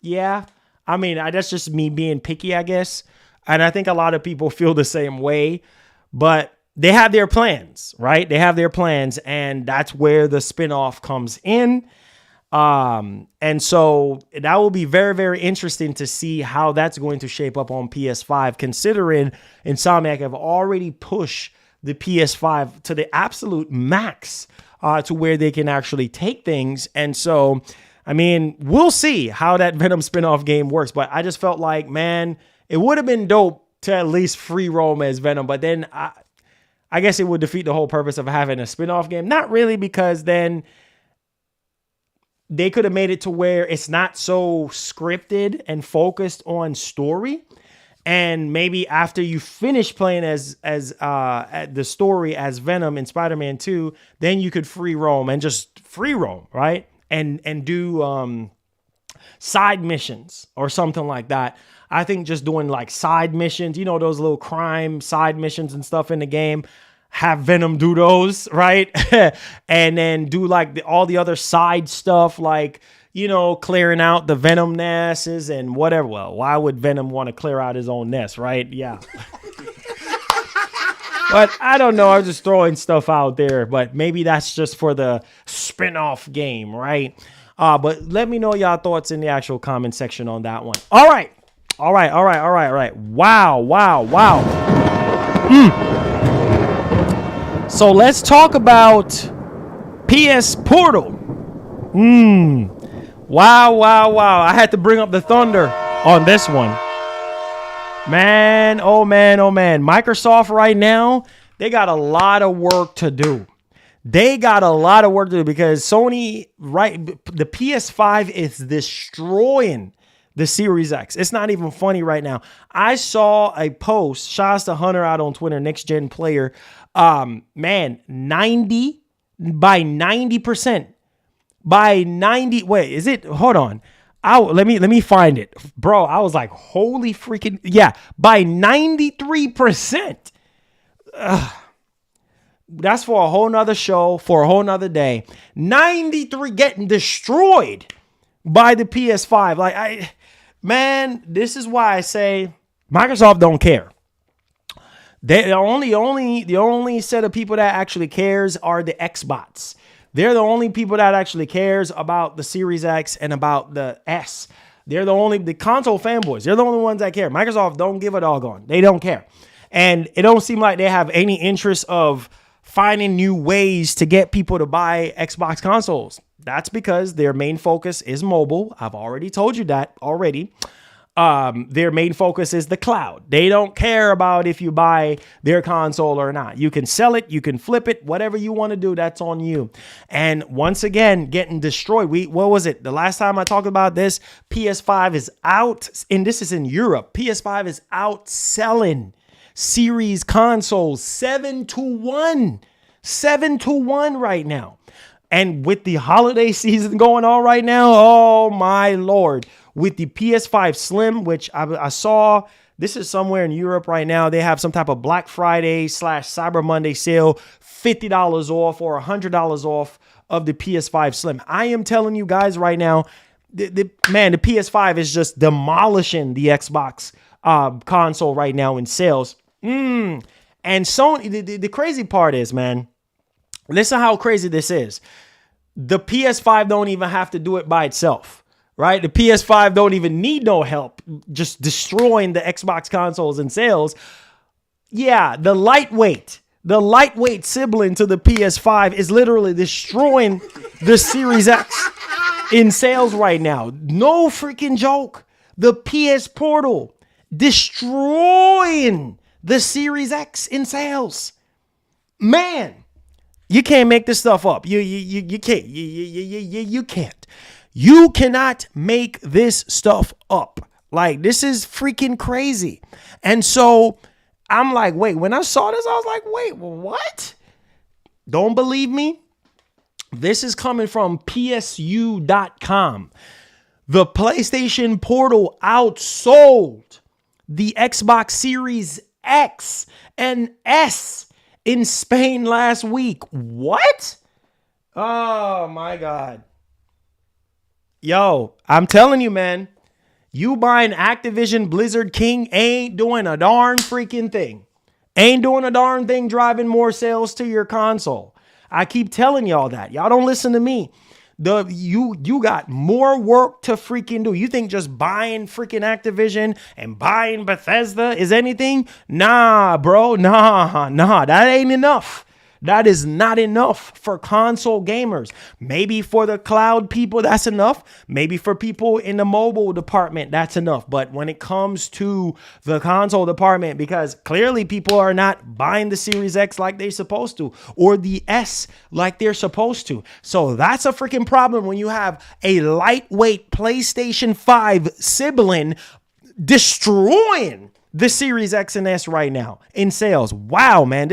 Speaker 1: Yeah. I mean, that's just me being picky, I guess. And I think a lot of people feel the same way, but they have their plans, right? They have their plans, and that's where the spinoff comes in. And so that will be very, very interesting to see how that's going to shape up on PS5, considering Insomniac have already pushed the PS5 to the absolute max, to where they can actually take things. And so, I mean, we'll see how that Venom spinoff game works, but I just felt like, man, it would have been dope to at least free roam as Venom, but then I guess it would defeat the whole purpose of having a spinoff game. Not really, because then they could have made it to where it's not so scripted and focused on story. And maybe after you finish playing as the story as Venom in Spider-Man 2, then you could free roam, right? And do side missions or something like that. I think just doing like side missions, those little crime side missions and stuff in the game, have Venom do those, right? And then do like all the other side stuff, like, you know, clearing out the Venom nests and whatever. Well, why would Venom want to clear out his own nest, right? Yeah. But I don't know. I'm just throwing stuff out there. But maybe that's just for the spin-off game, right? But let me know y'all thoughts in the actual comment section on that one. All right. Wow. So let's talk about PS Portal. Wow. I had to bring up the thunder on this one. Man. Microsoft right now, they got a lot of work to do. Because Sony, right, the PS5 is destroying the Series X. It's not even funny right now. I saw a post, shouts to Hunter out on Twitter, Next Gen Player. 90% by 90. Wait, is it? Hold on. Let me find it, bro. I was like, holy freaking yeah, by 93%. That's for a whole nother show, for a whole nother day. 93 getting destroyed by the PS5. Like, man, this is why I say Microsoft don't care. The only set of people that actually cares are the Xbots. They're the only people that actually cares about the Series X and about the S. They're the console fanboys. They're the only ones that care. Microsoft don't give a doggone. They don't care. And it don't seem like they have any interest of finding new ways to get people to buy Xbox consoles. That's because their main focus is mobile. I've already told you that already. Their main focus is the cloud. They don't care about if you buy their console or not. You can sell it, you can flip it, whatever you want to do, that's on you. And once again, getting destroyed. What was it? The last time I talked about this, PS5 is out, and this is in Europe. PS5 is outselling Series consoles 7-1. 7-1 right now. And with the holiday season going on right now, oh my Lord. With the PS5 Slim, which I saw, this is somewhere in Europe right now. They have some type of Black Friday / Cyber Monday sale, $50 off or $100 off of the PS5 Slim. I am telling you guys right now, the PS5 is just demolishing the Xbox console right now in sales. And Sony, the crazy part is, man, listen how crazy this is. The PS5 don't even have to do it by itself. Right? The PS5 don't even need no help, just destroying the Xbox consoles in sales. Yeah, the lightweight sibling to the PS5 is literally destroying the Series X in sales right now. No freaking joke. The PS Portal destroying the Series X in sales. Man, you can't make this stuff up. You can't. You can't. You cannot make this stuff up. Like, this is freaking crazy. And so I'm like, wait, when I saw this, I was like, wait, what? Don't believe me? This is coming from PSU.com. The PlayStation Portal outsold the Xbox Series X and S in Spain last week. What? Oh, my God. Yo, I'm telling you, man, you buying Activision Blizzard King ain't doing a darn freaking thing. Ain't doing a darn thing driving more sales to your console. I keep telling y'all that. Y'all don't listen to me. You got more work to freaking do. You think just buying freaking Activision and buying Bethesda is anything? Nah, bro. Nah. That ain't enough. That is not enough for console gamers. Maybe for the cloud people, that's enough. Maybe for people in the mobile department, that's enough. But when it comes to the console department, because clearly people are not buying the Series X like they're supposed to, or the S like they're supposed to. So that's a freaking problem when you have a lightweight PlayStation 5 sibling destroying the Series X and S right now in sales. Wow, man,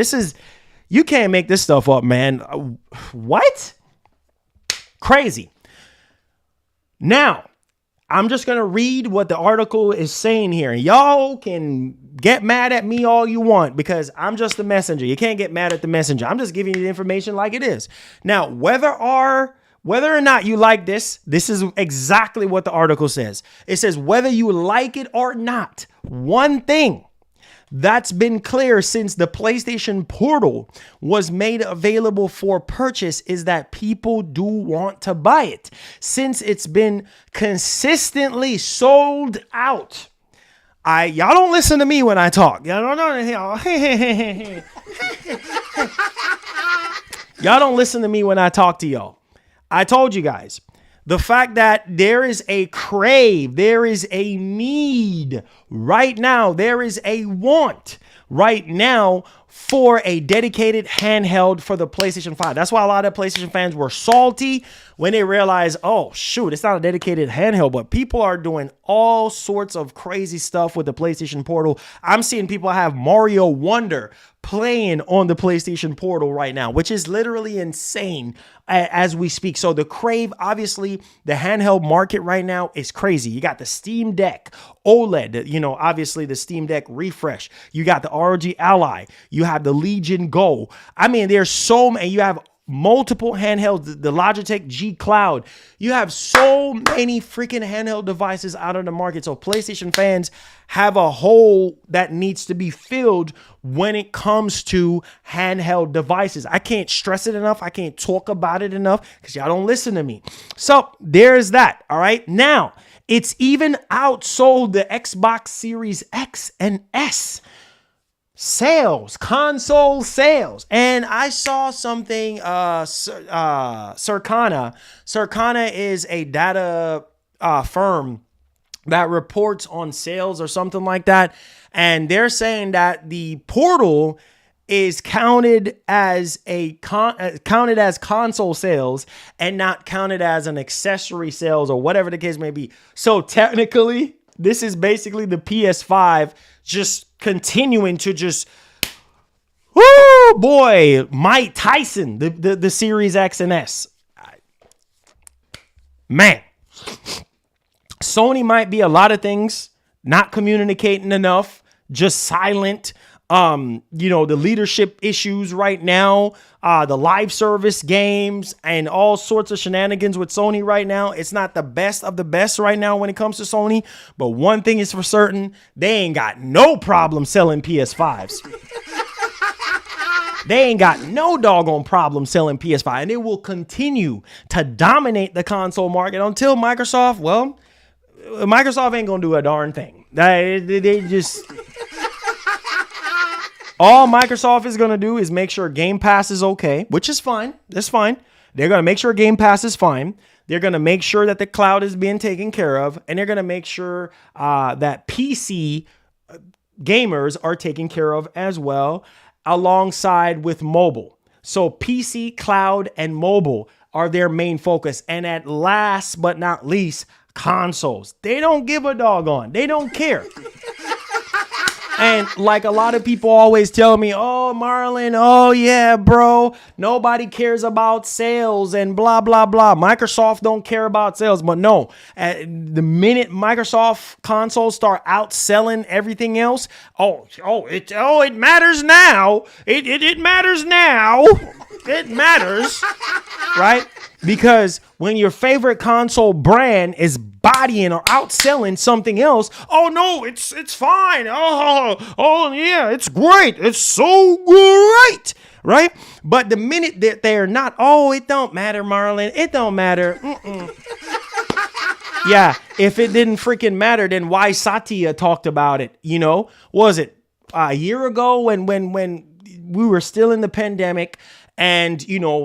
Speaker 1: you can't make this stuff up, man. What? Crazy. Now, I'm just going to read what the article is saying here. Y'all can get mad at me all you want because I'm just the messenger. You can't get mad at the messenger. I'm just giving you the information like it is. Now, whether or not you like this is exactly what the article says. It says whether you like it or not, one thing that's been clear since the PlayStation Portal was made available for purchase is that people do want to buy it since it's been consistently sold out. Y'all don't listen to me when I talk. Y'all don't listen to me when I talk to y'all. I told you guys. The fact that there is a crave, there is a need right now, there is a want right now for a dedicated handheld for the PlayStation 5. That's why a lot of PlayStation fans were salty when they realized, oh, shoot, it's not a dedicated handheld, but people are doing all sorts of crazy stuff with the PlayStation Portal. I'm seeing people have Mario Wonder playing on the PlayStation Portal right now, which is literally insane as we speak. So the crave, obviously, the handheld market right now is crazy. You got the Steam Deck OLED, obviously the Steam Deck refresh. You got the ROG Ally. You have the Legion Go. I mean, there's so many. You have multiple handhelds, the Logitech G Cloud. You have so many freaking handheld devices out on the market. So PlayStation fans have a hole that needs to be filled when it comes to handheld devices. I can't stress it enough. I can't talk about it enough because y'all don't listen to me. So there's that. All right. Now it's even outsold the Xbox Series X and S console sales. And I saw something, Circana is a data firm that reports on sales or something like that. And they're saying that the Portal is counted as console sales and not counted as an accessory sales or whatever the case may be. So technically, this is basically the PS5 just continuing to just, oh boy, Mike Tyson, the Series X and S. Man, Sony might be a lot of things, not communicating enough, just silent. The leadership issues right now, the live service games and all sorts of shenanigans with Sony right now. It's not the best of the best right now when it comes to Sony. But one thing is for certain, they ain't got no problem selling PS5s. They ain't got no doggone problem selling PS5. And they will continue to dominate the console market until Microsoft ain't going to do a darn thing. They just... All Microsoft is going to do is make sure Game Pass is okay, which is fine. That's fine. They're going to make sure Game Pass is fine. They're going to make sure that the cloud is being taken care of. And they're going to make sure that PC gamers are taken care of as well, alongside with mobile. So PC, cloud, and mobile are their main focus. And at last but not least, consoles. They don't give a doggone. They don't care. And like a lot of people always tell me, oh, Marlon, oh, yeah, bro, nobody cares about sales and blah, blah, blah. Microsoft don't care about sales. But no, the minute Microsoft consoles start outselling everything else, it matters now. It matters now. It matters, right? Because when your favorite console brand is bodying or outselling something else, oh no, it's fine. Oh yeah, it's great. It's so great, right? But the minute that they're not, oh, it don't matter, Marlon. It don't matter. Yeah, if it didn't freaking matter, then why Satya talked about it? Was it a year ago when we were still in the pandemic? And,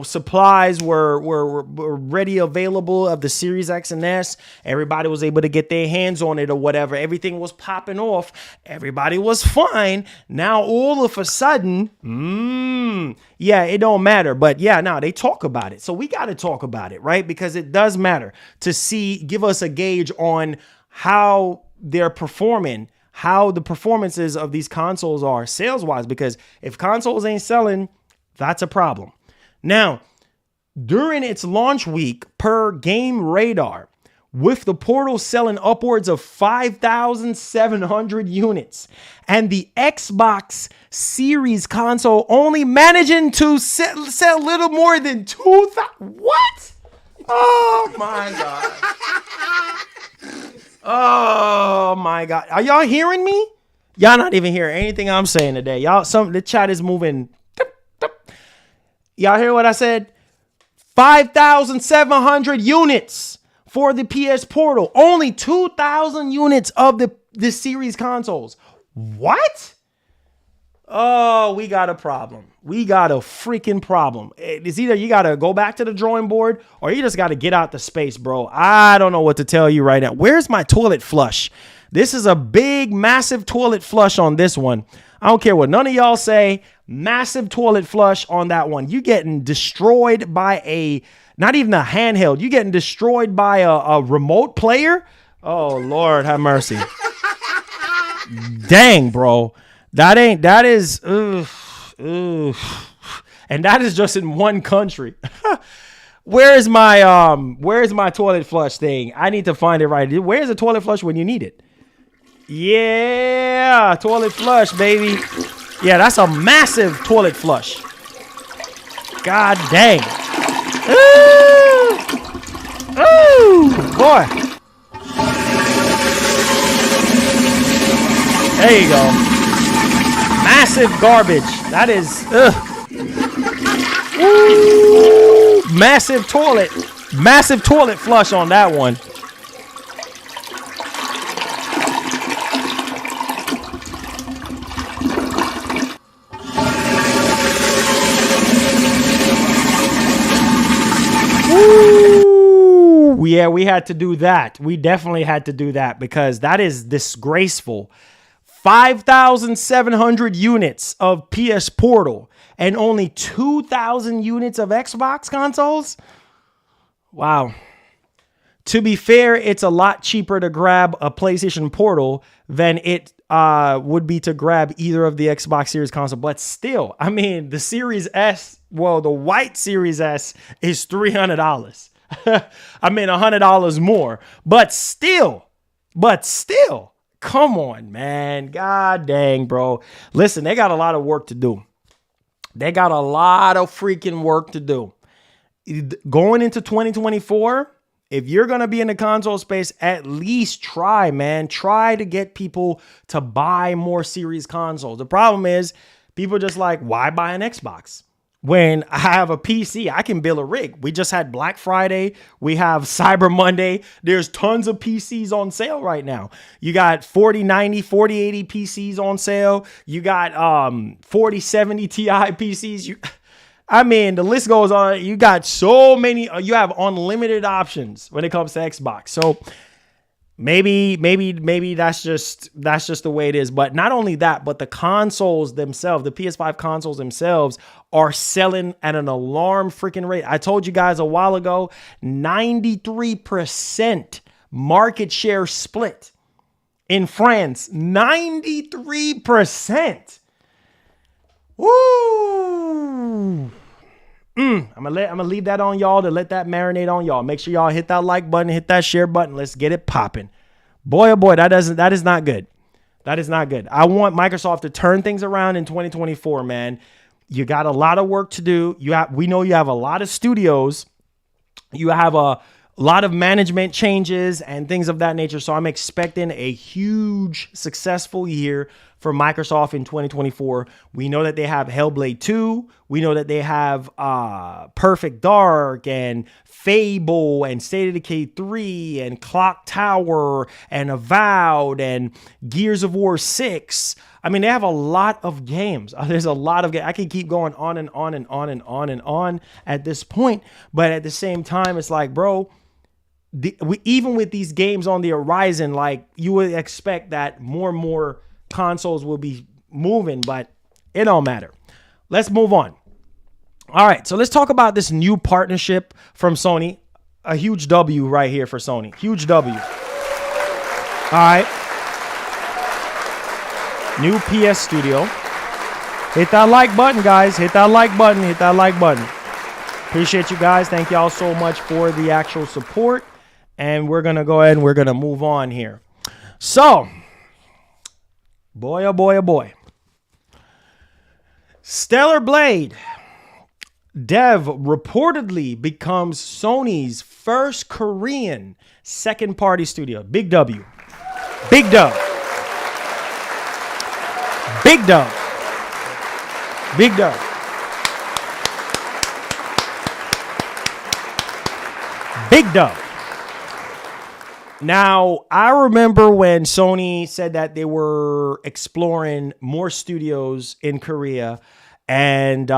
Speaker 1: supplies were ready, available of the Series X and S. Everybody was able to get their hands on it or whatever. Everything was popping off. Everybody was fine. Now, all of a sudden, it don't matter. But yeah, now they talk about it. So we got to talk about it, right? Because it does matter to give us a gauge on how they're performing, how the performances of these consoles are sales-wise. Because if consoles ain't selling, that's a problem. Now, during its launch week, per Game Radar, with the Portal selling upwards of 5,700 units, and the Xbox Series console only managing to sell little more than 2,000. What? Oh my God. Oh my God. Are y'all hearing me? Y'all not even hearing anything I'm saying today. The chat is moving. Y'all hear what I said? 5,700 units for the PS Portal. Only 2,000 units of the series consoles. What? Oh, we got a problem. We got a freaking problem. It's either you got to go back to the drawing board or you just got to get out the space, bro. I don't know what to tell you right now. Where's my toilet flush? This is a big, massive toilet flush on this one. I don't care what none of y'all say. Massive toilet flush on that one. You getting destroyed by not even a handheld. You getting destroyed by a remote player. Oh, Lord, have mercy. Dang, bro. That is, and that is just in one country. Where's my toilet flush thing? I need to find it right. Where's the toilet flush when you need it? Yeah, toilet flush, baby. Yeah, that's a massive toilet flush. God dang. Ooh, ooh, boy. There you go. Massive garbage. That is, ooh, massive toilet flush on that one. Ooh, yeah, we had to do that. We definitely had to do that because that is disgraceful. 5,700 units of PS Portal and only 2,000 units of Xbox consoles. Wow. To be fair, it's a lot cheaper to grab a PlayStation Portal than it would be to grab either of the Xbox Series console. But still, I mean, the Series S, well, the white Series S is $300. I mean, $100 more. But still. Come on, man. God dang, bro. Listen, they got a lot of work to do. They got a lot of freaking work to do. Going into 2024, if you're going to be in the console space, at least try, man. Try to get people to buy more series consoles. The problem is people are just like, why buy an Xbox? When I have a PC, I can build a rig. We just had Black Friday. We have Cyber Monday. There's tons of PCs on sale right now. You got 4090, 4080 PCs on sale. You got 4070 Ti PCs. I mean, the list goes on. You got so many. You have unlimited options when it comes to Xbox. So maybe that's just the way it is. But not only that, but the consoles themselves, the PS5 consoles themselves are selling at an alarm freaking rate. I told you guys a while ago, 93% market share split in France. 93%. Woo! I'm gonna leave that on y'all to let that marinate on y'all. Make sure y'all hit that like button, hit that share button. Let's get it popping. Boy, oh boy, that is not good. That is not good. I want Microsoft to turn things around in 2024, man. You got a lot of work to do. We know you have a lot of studios. You have a lot of management changes and things of that nature. So I'm expecting a huge, successful year for Microsoft in 2024. We know that they have Hellblade 2. We know that they have Perfect Dark and Fable and State of Decay 3 and Clock Tower and Avowed and Gears of War 6. I mean, they have a lot of games. There's a lot of games. I can keep going on and on and on and on and on at this point. But at the same time, it's like, bro, even with these games on the horizon, like you would expect that more and more consoles will be moving, but it don't matter. Let's move on. All right, so let's talk about this new partnership from Sony. A huge W right here for Sony. Huge W. All right. New PS Studio. Hit that like button, guys. Hit that like button. Hit that like button. Appreciate you guys. Thank y'all so much for the actual support. and we're going to go ahead and we're going to move on here. So, boy, oh boy, oh boy. Stellar Blade dev reportedly becomes Sony's first Korean second-party studio. Big W. Big dub. Big dub. Big dub. Big dub. Now, I remember when Sony said that they were exploring more studios in Korea, and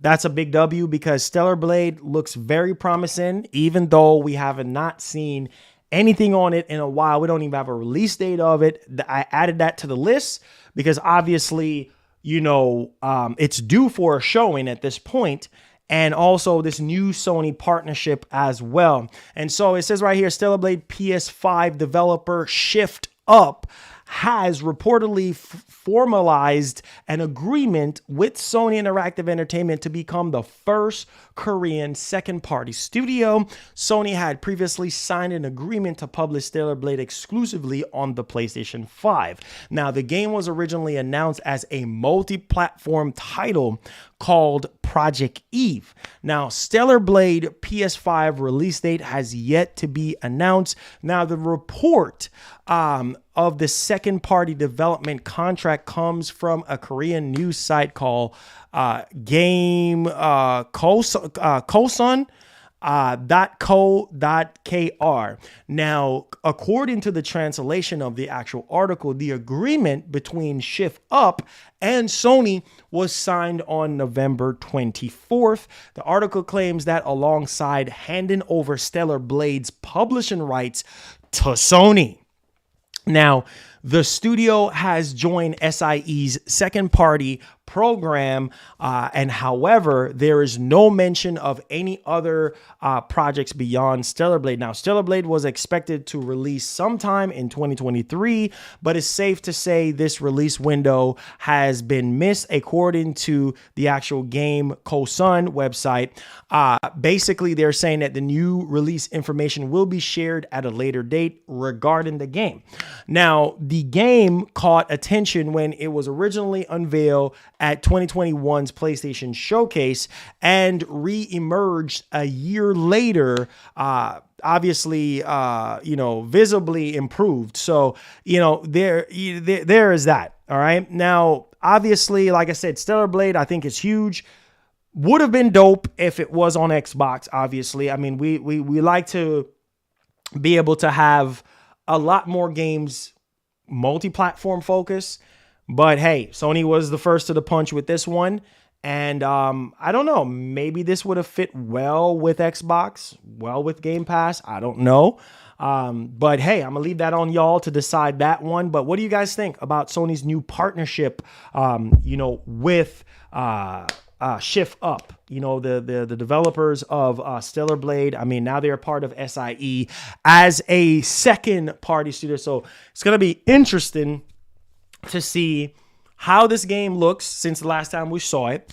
Speaker 1: that's a big W because Stellar Blade looks very promising, even though we have not seen anything on it in a while. We don't even have a release date of it. I added that to the list because obviously, you know, it's due for a showing at this point. And also this new Sony partnership as well. And so it says right here, Stellar Blade PS5 developer Shift Up has reportedly formalized an agreement with Sony Interactive Entertainment to become the first Korean second-party studio. Sony had previously signed an agreement to publish Stellar Blade exclusively on the PlayStation 5. Now, the game was originally announced as a multi-platform title called Project Eve. Now, Stellar Blade PS5 release date has yet to be announced. Now, the report of the second-party development contract comes from a Korean news site called Game Kosun. .co.kr. Now, according to the translation of the actual article, the agreement between Shift Up and Sony was signed on November 24th. The article claims that alongside handing over Stellar Blade's publishing rights to Sony. Now, the studio has joined SIE's second-party program, and however, there is no mention of any other projects beyond Stellar Blade. Now, Stellar Blade was expected to release sometime in 2023, but it's safe to say this release window has been missed, according to the actual Game Kosun website. Basically, they're saying that the new release information will be shared at a later date regarding the game. Now, the game caught attention when it was originally unveiled at 2021's PlayStation Showcase and re-emerged a year later, obviously, you know, visibly improved. So, you know, there is that. All right. Now, obviously, like I said, Stellar Blade, I think is huge. Would have been dope if it was on Xbox, obviously. I mean, we like to be able to have a lot more games multi-platform focus, but hey, Sony was the first to the punch with this one, and I don't know, maybe this would have fit well with Xbox, well with Game Pass, I don't know, but hey, I'm gonna leave that on y'all to decide that one. But what do you guys think about Sony's new partnership, you know, with Shift Up, you know, the developers of Stellar Blade? I mean, now they're part of SIE as a second party studio. So it's going to be interesting to see how this game looks since the last time we saw it,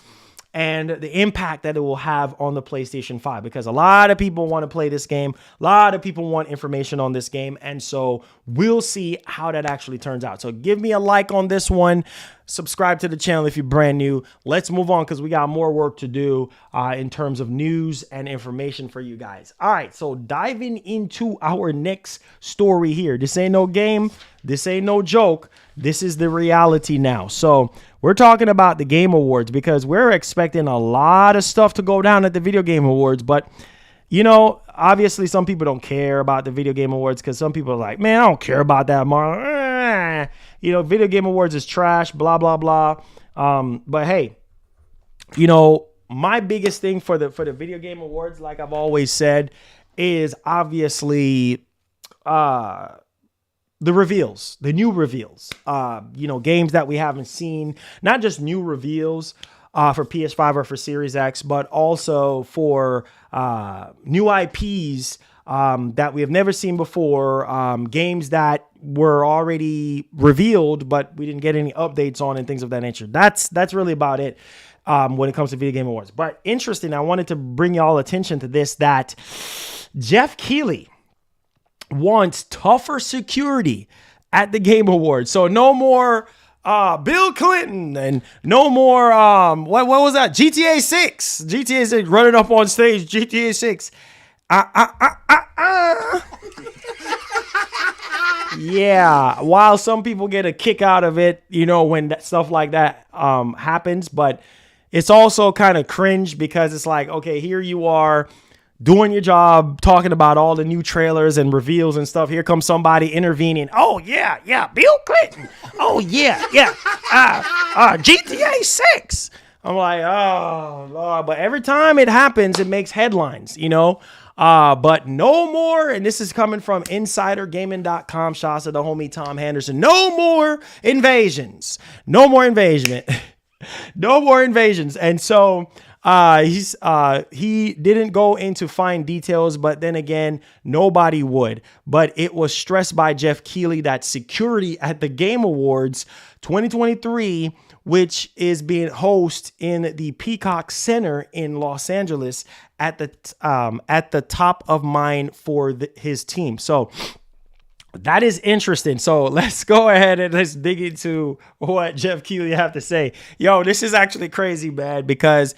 Speaker 1: and the impact that it will have on the PlayStation 5, because a lot of people want to play this game. A lot of people want information on this game. And so we'll see how that actually turns out. So give me a like on this one. Subscribe to the channel if you're brand new. Let's move on because we got more work to do in terms of news and information for you guys. All right, so diving into our next story here. This ain't no game. This ain't no joke. This is the reality now. So we're talking about the Game Awards because we're expecting a lot of stuff to go down at the Video Game Awards. But, you know, obviously some people don't care about the Video Game Awards because some people are like, man, I don't care about that, Marlon. You know, Video Game Awards is trash, blah, blah, blah. But hey, you know, my biggest thing for the Video Game Awards, like I've always said, is obviously the reveals, the new reveals, you know, games that we haven't seen, not just new reveals for PS5 or for Series X, but also for new IPs that we have never seen before, games that were already revealed, but we didn't get any updates on and things of that nature. That's really about it when it comes to Video Game Awards. But interesting, I wanted to bring y'all attention to this, that Jeff Keighley, wants tougher security at the Game Awards. So no more Bill Clinton and no more what was that? GTA 6. GTA 6 running up on stage, GTA 6. Yeah, while some people get a kick out of it, you know, when that stuff like that happens, but it's also kind of cringe because it's like, okay, here you are doing your job, talking about all the new trailers and reveals and stuff. Here comes somebody intervening. Oh, yeah, Bill Clinton. Oh, yeah. GTA 6. I'm like, oh, Lord. But every time it happens, it makes headlines, you know. But no more, and this is coming from insidergaming.com. Shouts to the homie Tom Henderson. No more invasions. No more invasion. No more invasions. And so he didn't go into fine details, but then again, nobody would. But it was stressed by Jeff Keighley that security at the Game Awards 2023, which is being hosted in the Peacock Center in Los Angeles, at the top of mind for his team. So that is interesting. So let's go ahead and let's dig into what Jeff Keighley have to say. Yo, this is actually crazy, man, because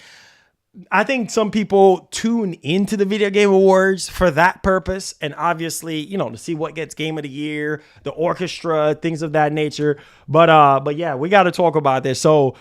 Speaker 1: I think some people tune into the Video Game Awards for that purpose. And obviously, you know, to see what gets Game of the Year, the orchestra, things of that nature. But yeah, we got to talk about this. So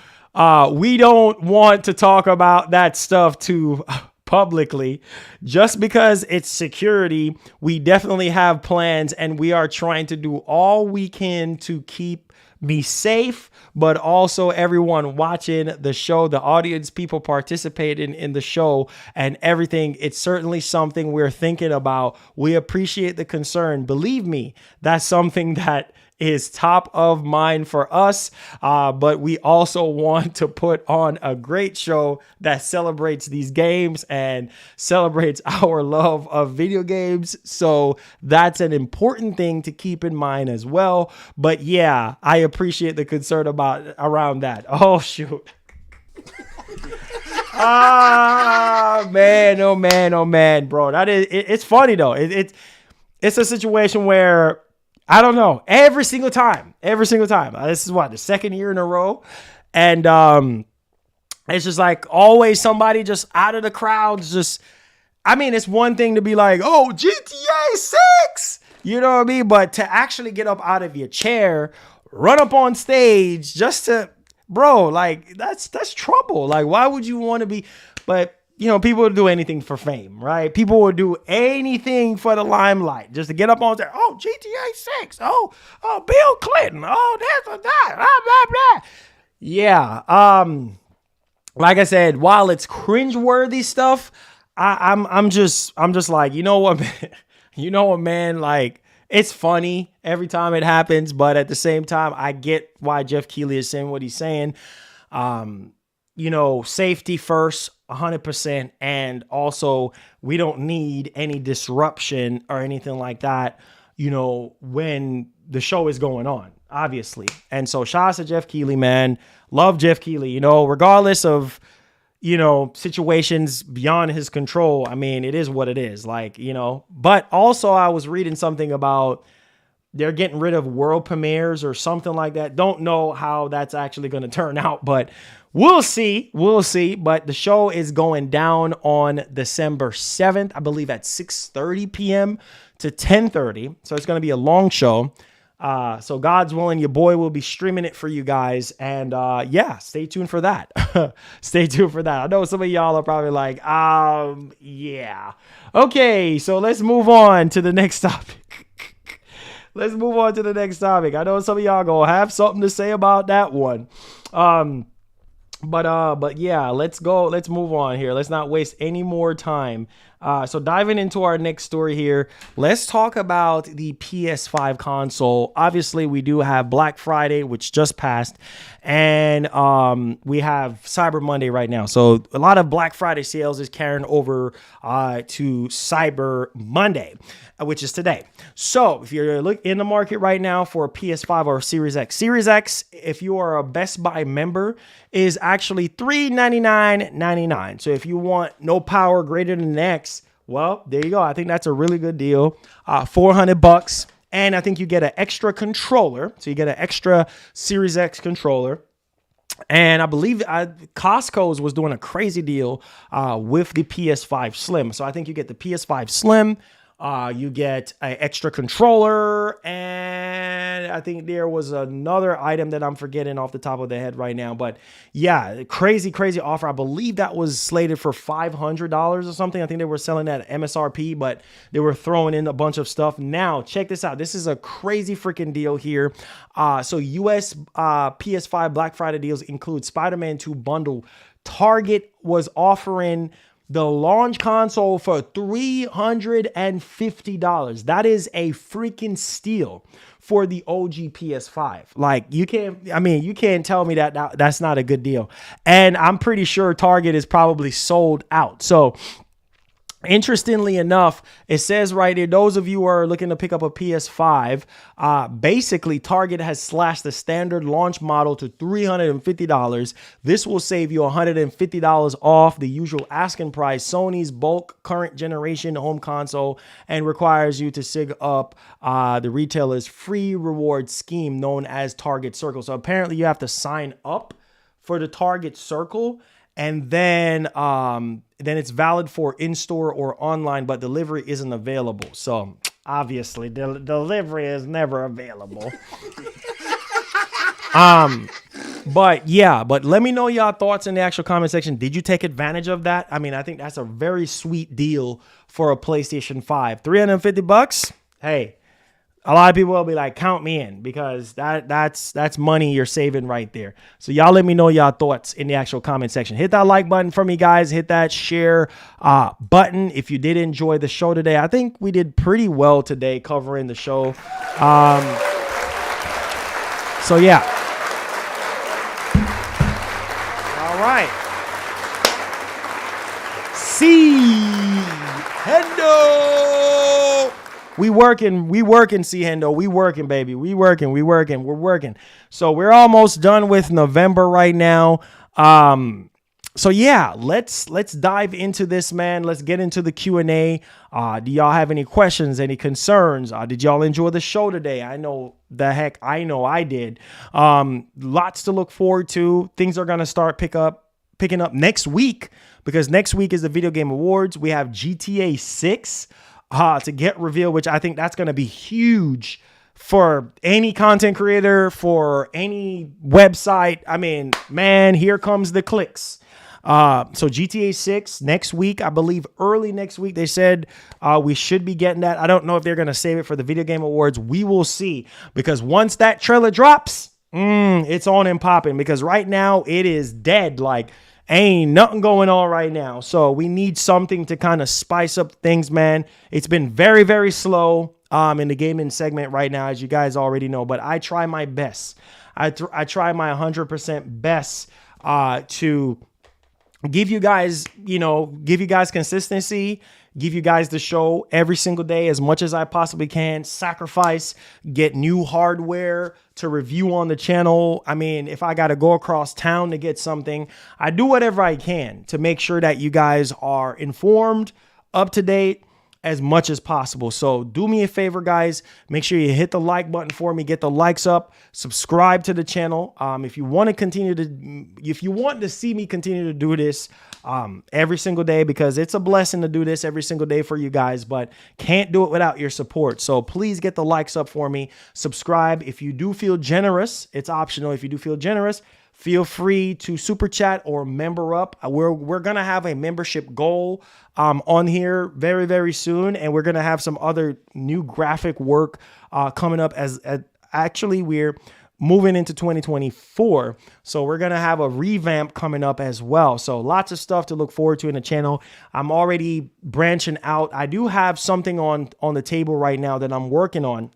Speaker 1: we don't want to talk about that stuff too publicly just because it's security. We definitely have plans and we are trying to do all we can to keep me safe, but also everyone watching the show, the audience, people participating in the show and everything. It's certainly something we're thinking about. We appreciate the concern. Believe me, that's something that is top of mind for us. But we also want to put on a great show that celebrates these games and celebrates our love of video games. So that's an important thing to keep in mind as well. But yeah, I appreciate the concern around that. Oh, shoot. Oh man, bro. That is, it's funny though. It's a situation where, I don't know, every single time. This is what, the second year in a row. And it's just like always somebody just out of the crowds. Just, I mean, it's one thing to be like, oh, GTA 6, you know what I mean? But to actually get up out of your chair, run up on stage just to, bro, like that's trouble. Like, why would you want to be, but you know, people would do anything for fame, right? People would do anything for the limelight just to get up on there. Oh, GTA 6. Oh, Bill Clinton. Oh, this or that. Blah, blah, blah. Yeah. Like I said, while it's cringeworthy stuff, I'm just like, you know what, man? You know what, man? Like, it's funny every time it happens, but at the same time, I get why Jeff Keighley is saying what he's saying. You know, safety first, 100%. And also, we don't need any disruption or anything like that, you know, when the show is going on, obviously. And so shout out to Jeff Keighley, man. Love Jeff Keighley, you know, regardless of, you know, situations beyond his control. I mean, it is what it is, like, you know. But also I was reading something about they're getting rid of world premieres or something like that. Don't know how that's actually going to turn out, but we'll see. But the show is going down on December 7th, I believe at 6:30 p.m. to 10:30. So it's going to be a long show. So God's willing, your boy will be streaming it for you guys. And yeah, stay tuned for that. Stay tuned for that. I know some of y'all are probably like, yeah. Okay, so let's move on to the next topic. I know some of y'all gonna have something to say about that one. But yeah, let's move on here. Let's not waste any more time. So diving into our next story here, let's talk about the PS5 console. Obviously, we do have Black Friday, which just passed, and we have Cyber Monday right now. So a lot of Black Friday sales is carrying over to Cyber Monday, which is today. So if you're in the market right now for a PS5 or a Series X, if you are a Best Buy member, is actually $399.99. So if you want no power greater than X, Well, there you go. I think that's a really good deal. $400. And I think you get an extra controller. So you get an extra Series X controller. And I believe Costco's was doing a crazy deal with the PS5 Slim. So I think you get the PS5 Slim, you get an extra controller, and I think there was another item that I'm forgetting off the top of the head right now. But yeah, crazy, crazy offer. I believe that was slated for $500 or something. I think they were selling that at MSRP, but they were throwing in a bunch of stuff. Now, check this out. This is a crazy freaking deal here. So US PS5 Black Friday deals include Spider-Man 2 bundle. Target was offering the launch console for $350. That is a freaking steal for the OG PS5. Like, you can't tell me that that's not a good deal. And I'm pretty sure Target is probably sold out. So interestingly enough, it says right here, those of you who are looking to pick up a PS5, basically Target has slashed the standard launch model to $350. This will save you $150 off the usual asking price, Sony's bulk current generation home console, and requires you to sig up the retailer's free reward scheme known as Target Circle. So apparently you have to sign up for the Target Circle, and then it's valid for in-store or online, but delivery isn't available. So obviously delivery is never available. But let me know y'all thoughts in the actual comment section. Did you take advantage of that? I mean, I think that's a very sweet deal for a PlayStation 5. $350. Hey, a lot of people will be like, count me in, because that's money you're saving right there. So y'all let me know y'all thoughts in the actual comment section. Hit that like button for me, guys. Hit that share button if you did enjoy the show today. I think we did pretty well today covering the show. So yeah. All right. See Hendo. We working, C Hendo. We working, baby. We're working. So we're almost done with November right now. So yeah, let's dive into this, man. Let's get into the Q&A. Do y'all have any questions, any concerns? Did y'all enjoy the show today? I know I did. Lots to look forward to. Things are gonna start picking up next week, because next week is the Video Game Awards. We have GTA 6 to get revealed, which I think that's going to be huge for any content creator, for any website. I mean, man, here comes the clicks. So GTA 6 next week, I believe early next week, they said we should be getting that. I don't know if they're going to save it for the Video Game Awards. We will see, because once that trailer drops, it's on and popping, because right now it is dead. Like, ain't nothing going on right now. So we need something to kind of spice up things, man. It's been very, very slow in the gaming segment right now, as you guys already know. But I try my best. I try my 100% best to give you guys consistency, give you guys the show every single day as much as I possibly can, sacrifice, get new hardware to review on the channel. I mean, if I got to go across town to get something, I do whatever I can to make sure that you guys are informed, up to date, as much as possible. So do me a favor, guys. Make sure you hit the like button for me. Get the likes up. Subscribe to the channel. If you want to see me continue to do this every single day, because it's a blessing to do this every single day for you guys, but can't do it without your support. So please get the likes up for me. Subscribe. If you do feel generous, it's optional. If you do feel generous, feel free to super chat or member up. We're going to have a membership goal on here very, very soon. And we're going to have some other new graphic work coming up as actually we're moving into 2024. So we're going to have a revamp coming up as well. So lots of stuff to look forward to in the channel. I'm already branching out. I do have something on the table right now that I'm working on.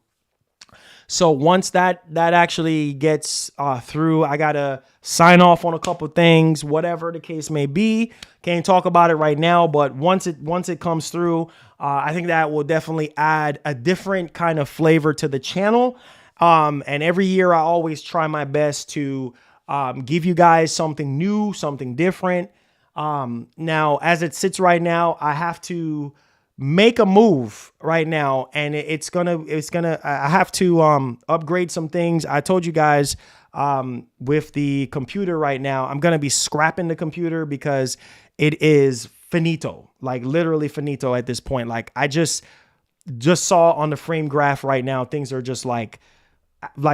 Speaker 1: So once that actually gets through, I got to sign off on a couple things, whatever the case may be. Can't talk about it right now, but once it comes through, I think that will definitely add a different kind of flavor to the channel. And every year I always try my best to give you guys something new, something different. Now, as it sits right now, I have to make a move right now, and it's gonna I have to upgrade some things. I told you guys with the computer right now, I'm gonna be scrapping the computer because it is finito, like literally finito at this point. Like I just saw on the frame graph right now, things are just like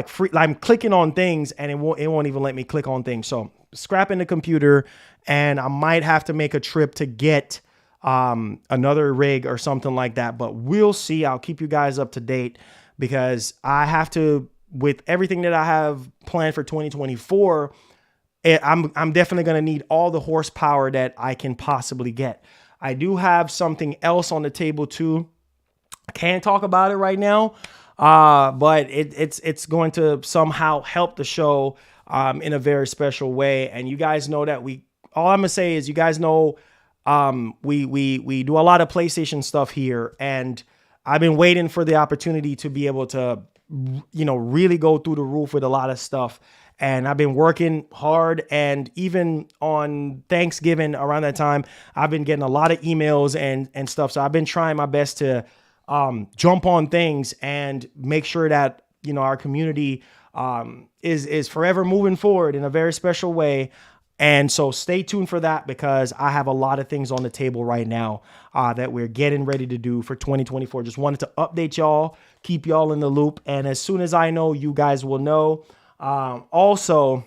Speaker 1: free. I'm clicking on things and it won't even let me click on things. So scrapping the computer, and I might have to make a trip to get another rig or something like that, but we'll see. I'll keep you guys up to date because I have to, with everything that I have planned for 2024, I'm definitely going to need all the horsepower that I can possibly get. I do have something else on the table too. I can't talk about it right now, but it's going to somehow help the show in a very special way. And you guys know that all I'm gonna say is, you guys know, we do a lot of PlayStation stuff here, and I've been waiting for the opportunity to be able to, really go through the roof with a lot of stuff. And I've been working hard, and even on Thanksgiving around that time, I've been getting a lot of emails and stuff. So I've been trying my best to jump on things and make sure that, our community is forever moving forward in a very special way. And so stay tuned for that, because I have a lot of things on the table right now that we're getting ready to do for 2024. Just wanted to update y'all, keep y'all in the loop. And as soon as I know, you guys will know. Also,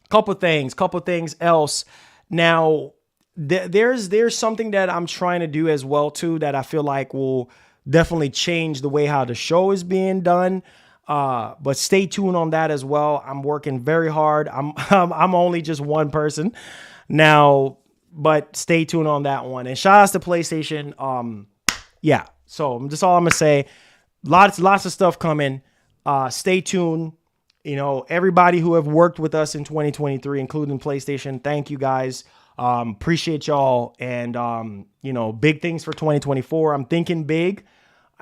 Speaker 1: couple things else. Now, there's something that I'm trying to do as well too, that I feel like will definitely change the way how the show is being done. But stay tuned on that as well. I'm working very hard. I'm only just one person now, but stay tuned on that one. And shout outs to PlayStation. Yeah. So that's all I'm gonna say. Lots of stuff coming. Stay tuned. Everybody who have worked with us in 2023, including PlayStation, thank you guys. Appreciate y'all. And, big things for 2024. I'm thinking big,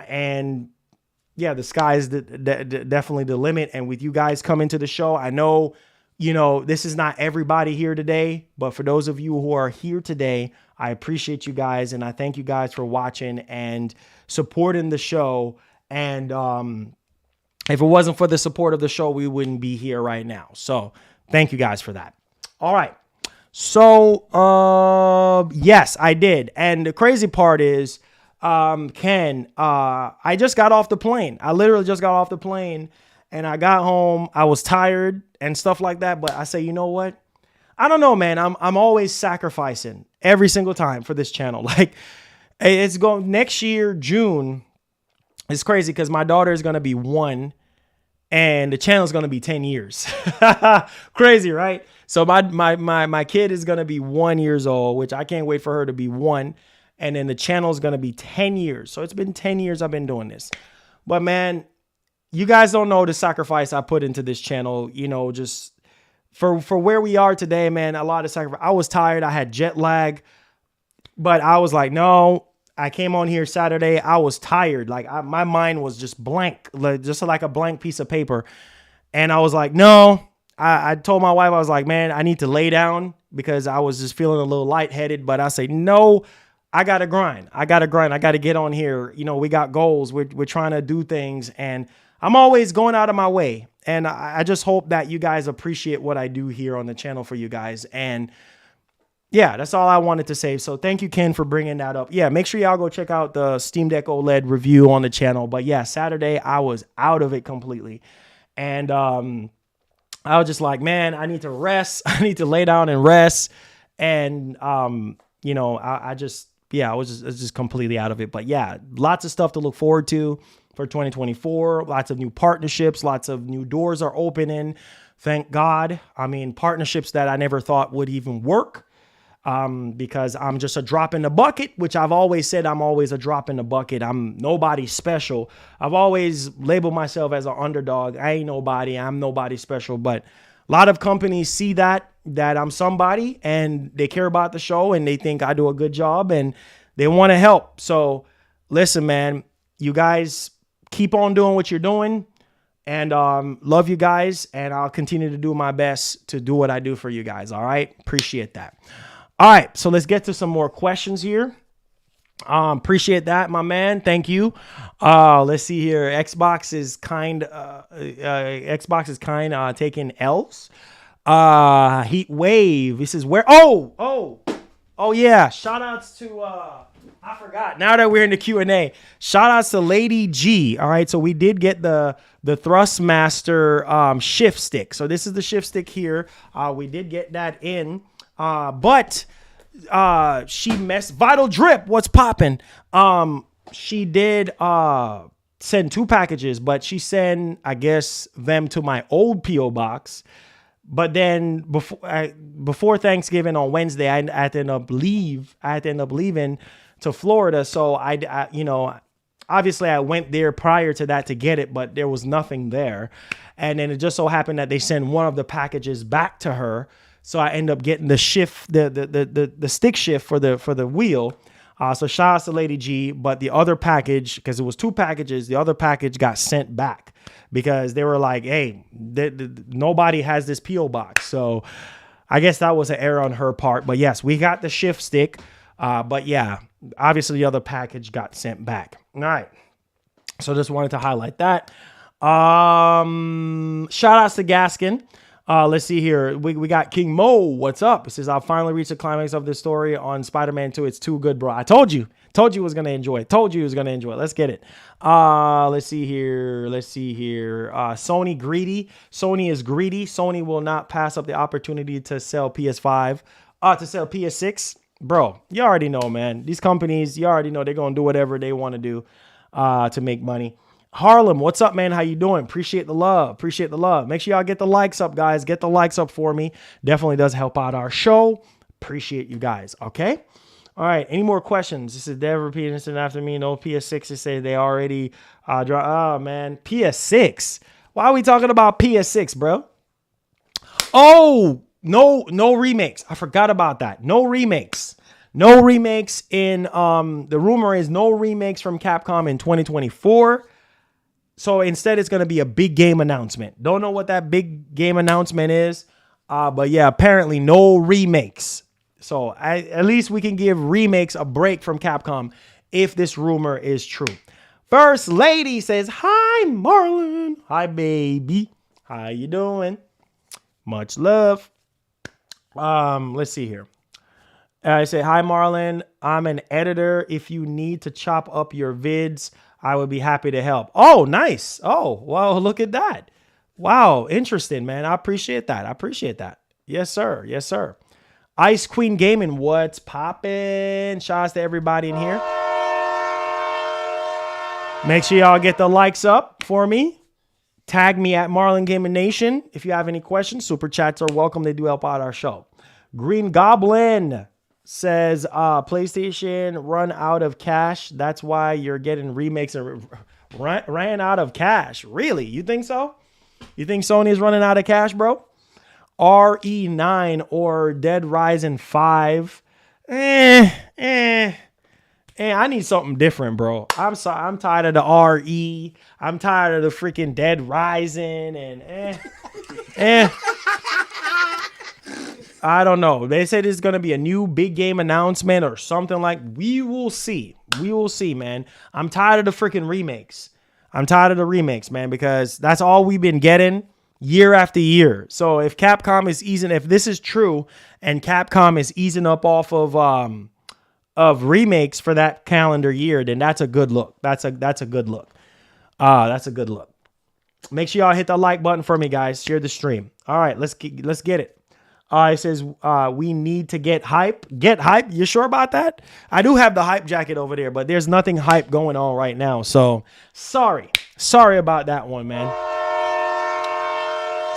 Speaker 1: and yeah, the sky is definitely the limit. And with you guys coming to the show, I know, this is not everybody here today, but for those of you who are here today, I appreciate you guys. And I thank you guys for watching and supporting the show. And, if it wasn't for the support of the show, we wouldn't be here right now. So thank you guys for that. All right. So, yes, I did. And the crazy part is, Ken, I just got off the plane. I literally just got off the plane, and I got home. I was tired and stuff like that. But I say, you know what? I don't know, man. I'm always sacrificing every single time for this channel. Like, it's going next year, June. It's crazy because my daughter is going to be 1 and the channel is going to be 10 years. Crazy, right? So my kid is going to be 1 year old, which I can't wait for her to be 1. And then the channel is going to be 10 years. So it's been 10 years I've been doing this. But man, you guys don't know the sacrifice I put into this channel, just for where we are today, man. A lot of sacrifice. I was tired. I had jet lag, but I was like, no. I came on here Saturday. I was tired. Like my mind was just blank, just like a blank piece of paper. And I was like, no, I told my wife, I was like, man, I need to lay down because I was just feeling a little lightheaded. But I say, no, I got to grind. I got to get on here. We got goals. We're trying to do things, and I'm always going out of my way. And I just hope that you guys appreciate what I do here on the channel for you guys. And yeah, that's all I wanted to say. So thank you, Ken, for bringing that up. Yeah, make sure y'all go check out the Steam Deck OLED review on the channel. But yeah, Saturday, I was out of it completely. And I was just like, man, I need to rest. I need to lay down and rest. And, I was just completely out of it. But yeah, lots of stuff to look forward to for 2024. Lots of new partnerships. Lots of new doors are opening. Thank God. I mean, partnerships that I never thought would even work. Because I'm just a drop in the bucket, which I've always said I'm always a drop in the bucket. I'm nobody special. I've always labeled myself as an underdog. I ain't nobody. I'm nobody special. But a lot of companies see that I'm somebody, and they care about the show, and they think I do a good job, and they want to help. So listen, man, you guys keep on doing what you're doing, and love you guys. And I'll continue to do my best to do what I do for you guys. All right. Appreciate that. All right, so let's get to some more questions here. Appreciate that, my man. Thank you. Let's see here. Xbox is taking L's. Heat Wave. This is where. Oh yeah. Shout outs to I forgot. Now that we're in the Q&A, shout outs to Lady G. All right, so we did get the Thrustmaster shift stick. So this is the shift stick here. We did get that in. But she messed. Vital Drip, what's popping? She did send 2 packages, but she sent, I guess, them to my old PO box. But then before Thanksgiving on Wednesday, I had to end up leaving to Florida. So I obviously I went there prior to that to get it, but there was nothing there. And then it just so happened that they sent one of the packages back to her. So I end up getting the shift, the stick shift for the wheel. So shout out to Lady G, but the other package, because it was 2 packages, the other package got sent back because they were like, hey, nobody has this PO box. So I guess that was an error on her part. But yes, we got the shift stick. But yeah, obviously the other package got sent back. All right. So just wanted to highlight that. Shout outs to Gaskin. Let's see here. We got King Mo. What's up? It says, I'll finally reach the climax of this story on Spider-Man 2. It's too good, bro. I told you. Told you was going to enjoy it. Told you was going to enjoy it. Let's get it. Let's see here. Sony greedy. Sony is greedy. Sony will not pass up the opportunity to sell PS5. To sell PS6. Bro, you already know, man. These companies, you already know they're going to do whatever they want to do to make money. Harlem, what's up, man? How you doing? Appreciate the love. Appreciate the love. Make sure y'all get the likes up, guys. Get the likes up for me. Definitely does help out our show. Appreciate you guys. Okay. All right. Any more questions? This is Dev repeating this after me. No PS6s say they already oh man, PS6. Why are we talking about PS6, bro? Oh, no remakes. I forgot about that. No remakes. No remakes in the rumor is no remakes from Capcom in 2024. So instead, it's going to be a big game announcement. Don't know what that big game announcement is. But yeah, apparently no remakes. So at least we can give remakes a break from Capcom if this rumor is true. First Lady says, hi, Marlon. Hi, baby. How you doing? Much love. Let's see here. I say, hi, Marlon. I'm an editor. If you need to chop up your vids, I would be happy to help. Oh, nice. Oh, well, look at that. Wow. Interesting, man. I appreciate that. I appreciate that. Yes, sir. Yes, sir. Ice Queen Gaming. What's poppin'? Shouts to everybody in here. Make sure y'all get the likes up for me. Tag me at Marlon Gaming Nation. If you have any questions, super chats are welcome. They do help out our show. Green Goblin says PlayStation run out of cash. That's why you're getting remakes and ran out of cash. Really? You think so? You think Sony is running out of cash, bro? RE9 or Dead Rising 5. I need something different, bro. I'm sorry. I'm tired of the RE. I'm tired of the freaking Dead Rising and I don't know. They said it's going to be a new big game announcement or something like. We will see. We will see, man. I'm tired of the freaking remakes. I'm tired of the remakes, man, because that's all we've been getting year after year. So if Capcom is easing, if this is true and Capcom is easing up off of remakes for that calendar year, then that's a good look. That's a good look. That's a good look. Make sure y'all hit the like button for me, guys. Share the stream. All right, let's get it. It says we need to get hype. Get hype? You sure about that? I do have the hype jacket over there, but there's nothing hype going on right now. So sorry about that one, man.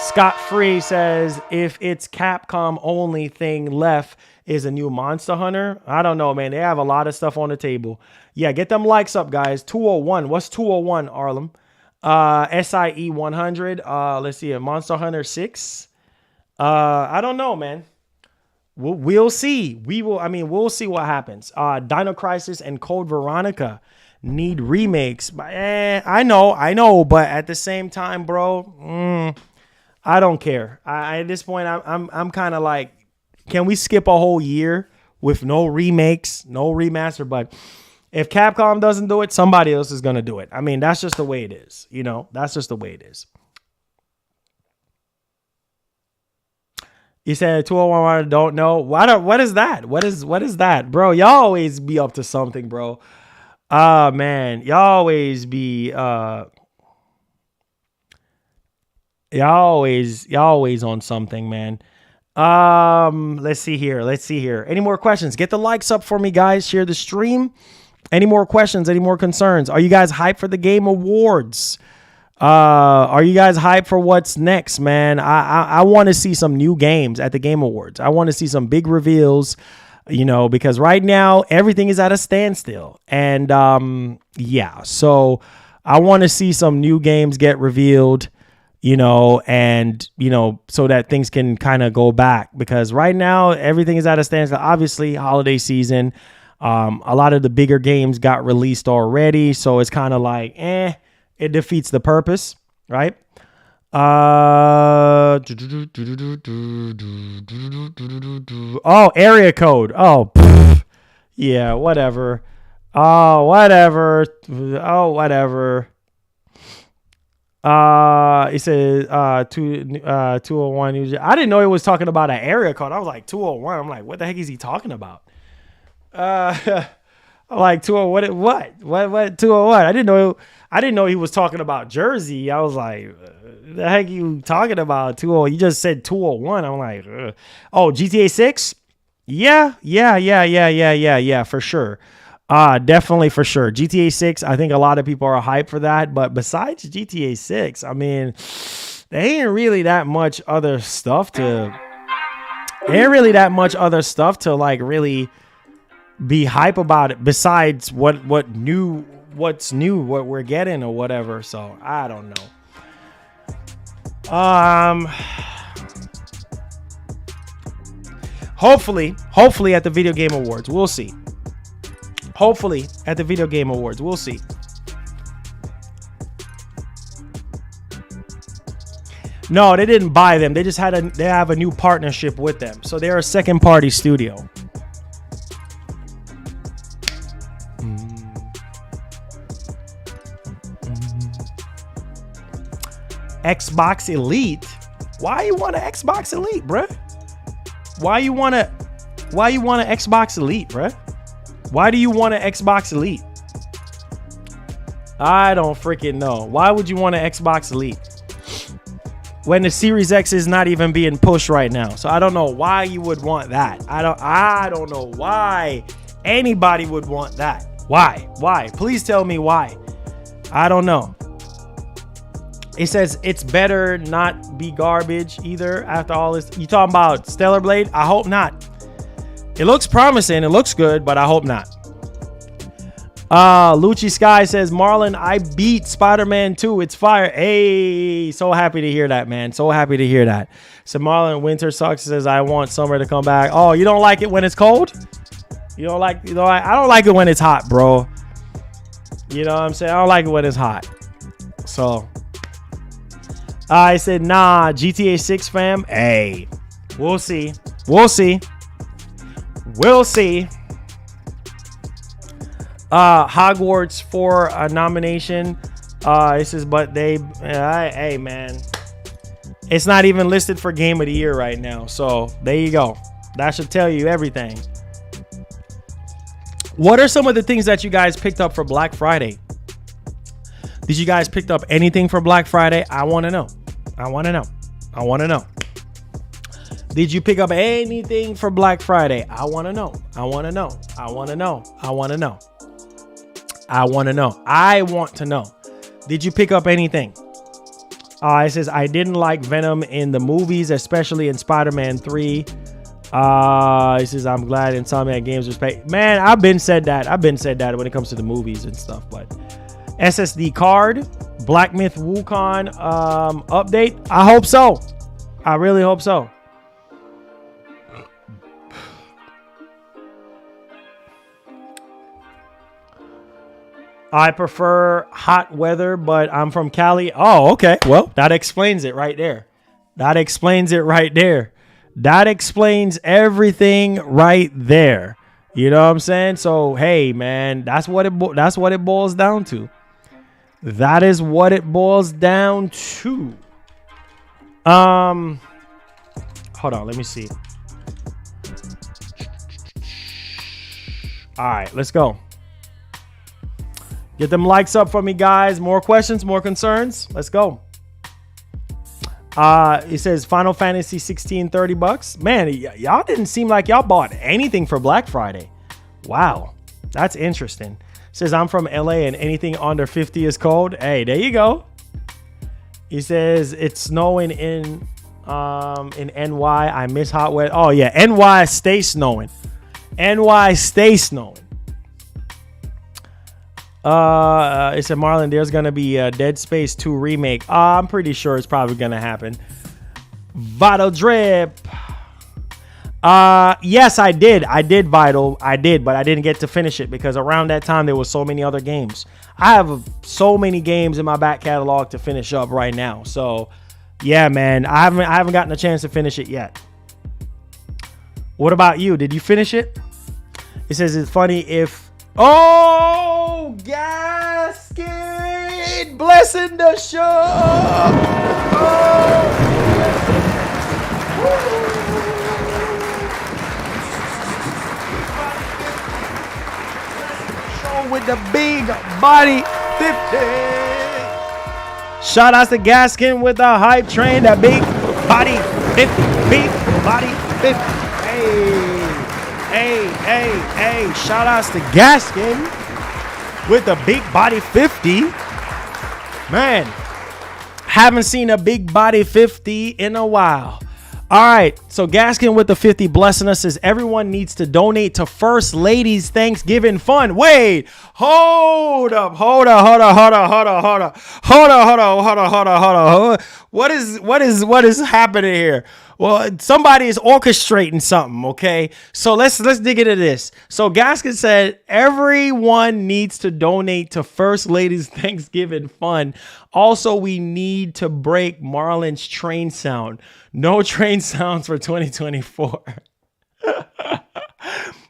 Speaker 1: Scott Free says if it's Capcom only thing left is a new Monster Hunter. I don't know, man. They have a lot of stuff on the table. Yeah, get them likes up, guys. 201. What's 201, Arlem? SIE 100. Let's see. Monster Hunter 6. I don't know, man. We'll see. We'll see what happens. Dino Crisis and Code Veronica need remakes. I know, but at the same time, bro, I don't care. At this point, I'm kind of like, can we skip a whole year with no remakes, no remaster? But If Capcom doesn't do it, somebody else is going to do it. I mean, that's just the way it is. You know, that's just the way it is. You said 201 don't know. What is that? What is that? Bro, y'all always be up to something, bro. Man, y'all always be y'all always on something, man. Let's see here. Any more questions? Get the likes up for me, guys. Share the stream. Any more questions? Any more concerns? Are you guys hyped for the Game Awards? Are you guys hyped for what's next, man? I want to see some new games at the Game Awards. I want to see some big reveals, you know, because right now everything is at a standstill. And yeah, so I want to see some new games get revealed, you know, and, you know, so that things can kind of go back, because right now everything is at a standstill. Obviously, holiday season. A lot of the bigger games got released already, so it's kind of like, it defeats the purpose, right? Oh, area code. Oh, pff. Yeah, whatever. Oh, whatever. Oh, whatever. It says 201. I didn't know he was talking about an area code. I was like 201. I'm like, what the heck is he talking about? I'm like 201. What 201? I didn't know he was talking about Jersey. I was like, the heck you talking about? 201. You just said 201. I'm like, ugh. Oh, GTA 6? Yeah, for sure. Definitely for sure. GTA 6, I think a lot of people are hyped for that. But besides GTA 6, I mean, there ain't really that much other stuff to like really be hype about it, besides what's new, what we're getting or whatever. So I don't know. Hopefully at the Video Game Awards, we'll see. Hopefully at the Video Game Awards, we'll see. No, they didn't buy them. They just they have a new partnership with them. So they're a second party studio. Xbox Elite? Why you want an Xbox Elite, bruh? Why you want an Xbox Elite, bruh? Why do you want an Xbox Elite? I don't freaking know. Why would you want an Xbox Elite when the Series X is not even being pushed right now? So I don't know why you would want that. I don't know why anybody would want that. Why? Please tell me why. I don't know. It says it's better not be garbage either after all this. You talking about Stellar Blade? I hope not. It looks promising. It looks good, but I hope not. Lucci Sky says, Marlon, I beat Spider-Man 2. It's fire. Hey, so happy to hear that, man. So happy to hear that. So Marlon Winter Sucks says, I want summer to come back. Oh, you don't like it when it's cold? I don't like it when it's hot, bro. You know what I'm saying? I don't like it when it's hot. So I said, nah, GTA 6 fam. Hey, we'll see. Hogwarts for a nomination. It says, but hey man, it's not even listed for Game of the Year right now. So there you go. That should tell you everything. What are some of the things that you guys picked up for Black Friday? Did you guys pick up anything for Black Friday? I want to know. Did you pick up anything for Black Friday? I want to know. I want to know. Did you pick up anything? It says, I didn't like Venom in the movies, especially in Spider-Man 3. It says, I'm glad Insomniac Games was paid. Man, I've been said that when it comes to the movies and stuff. But SSD card, Black Myth Wukong update. I hope so. I really hope so. I prefer hot weather, but I'm from Cali. Oh, okay. Well, that explains it right there. That explains everything right there. You know what I'm saying? So, hey, man, that's what it boils down to. That is what it boils down to. Hold on, let me see. All right, let's go. Get them likes up for me, guys. More questions, more concerns. Let's go. It says Final Fantasy 16, $30. Man, y'all didn't seem like y'all bought anything for Black Friday. Wow, that's interesting. It says I'm from LA and anything under 50 is cold. Hey, there you go. He says it's snowing in NY. I miss hot weather. Oh yeah, NY stay snowing. NY stay snowing. It said, Marlon, there's going to be a Dead Space 2 remake. I'm pretty sure it's probably going to happen. Vital Drip. Yes, I did. I did Vital. I did, but I didn't get to finish it because around that time, there was so many other games. I have so many games in my back catalog to finish up right now. So, yeah, man, I haven't gotten a chance to finish it yet. What about you? Did you finish it? It says it's funny if... Oh, Gasket blessing the show. Show with the big body 50. Shout out to Gaskin with the hype train, that big body 50. Big body 50. Hey, shout outs to Gaskin with the big body 50. Man, haven't seen a big body 50 in a while. All right, so Gaskin with the 50 blessing us says everyone needs to donate to First Lady's Thanksgiving Fund. Wait, hold up. What is happening here? Well, somebody is orchestrating something, okay? So let's dig into this. So Gaskin said everyone needs to donate to First Lady's Thanksgiving Fund. Also, we need to break Marlon's train sound. No train sounds for 2024.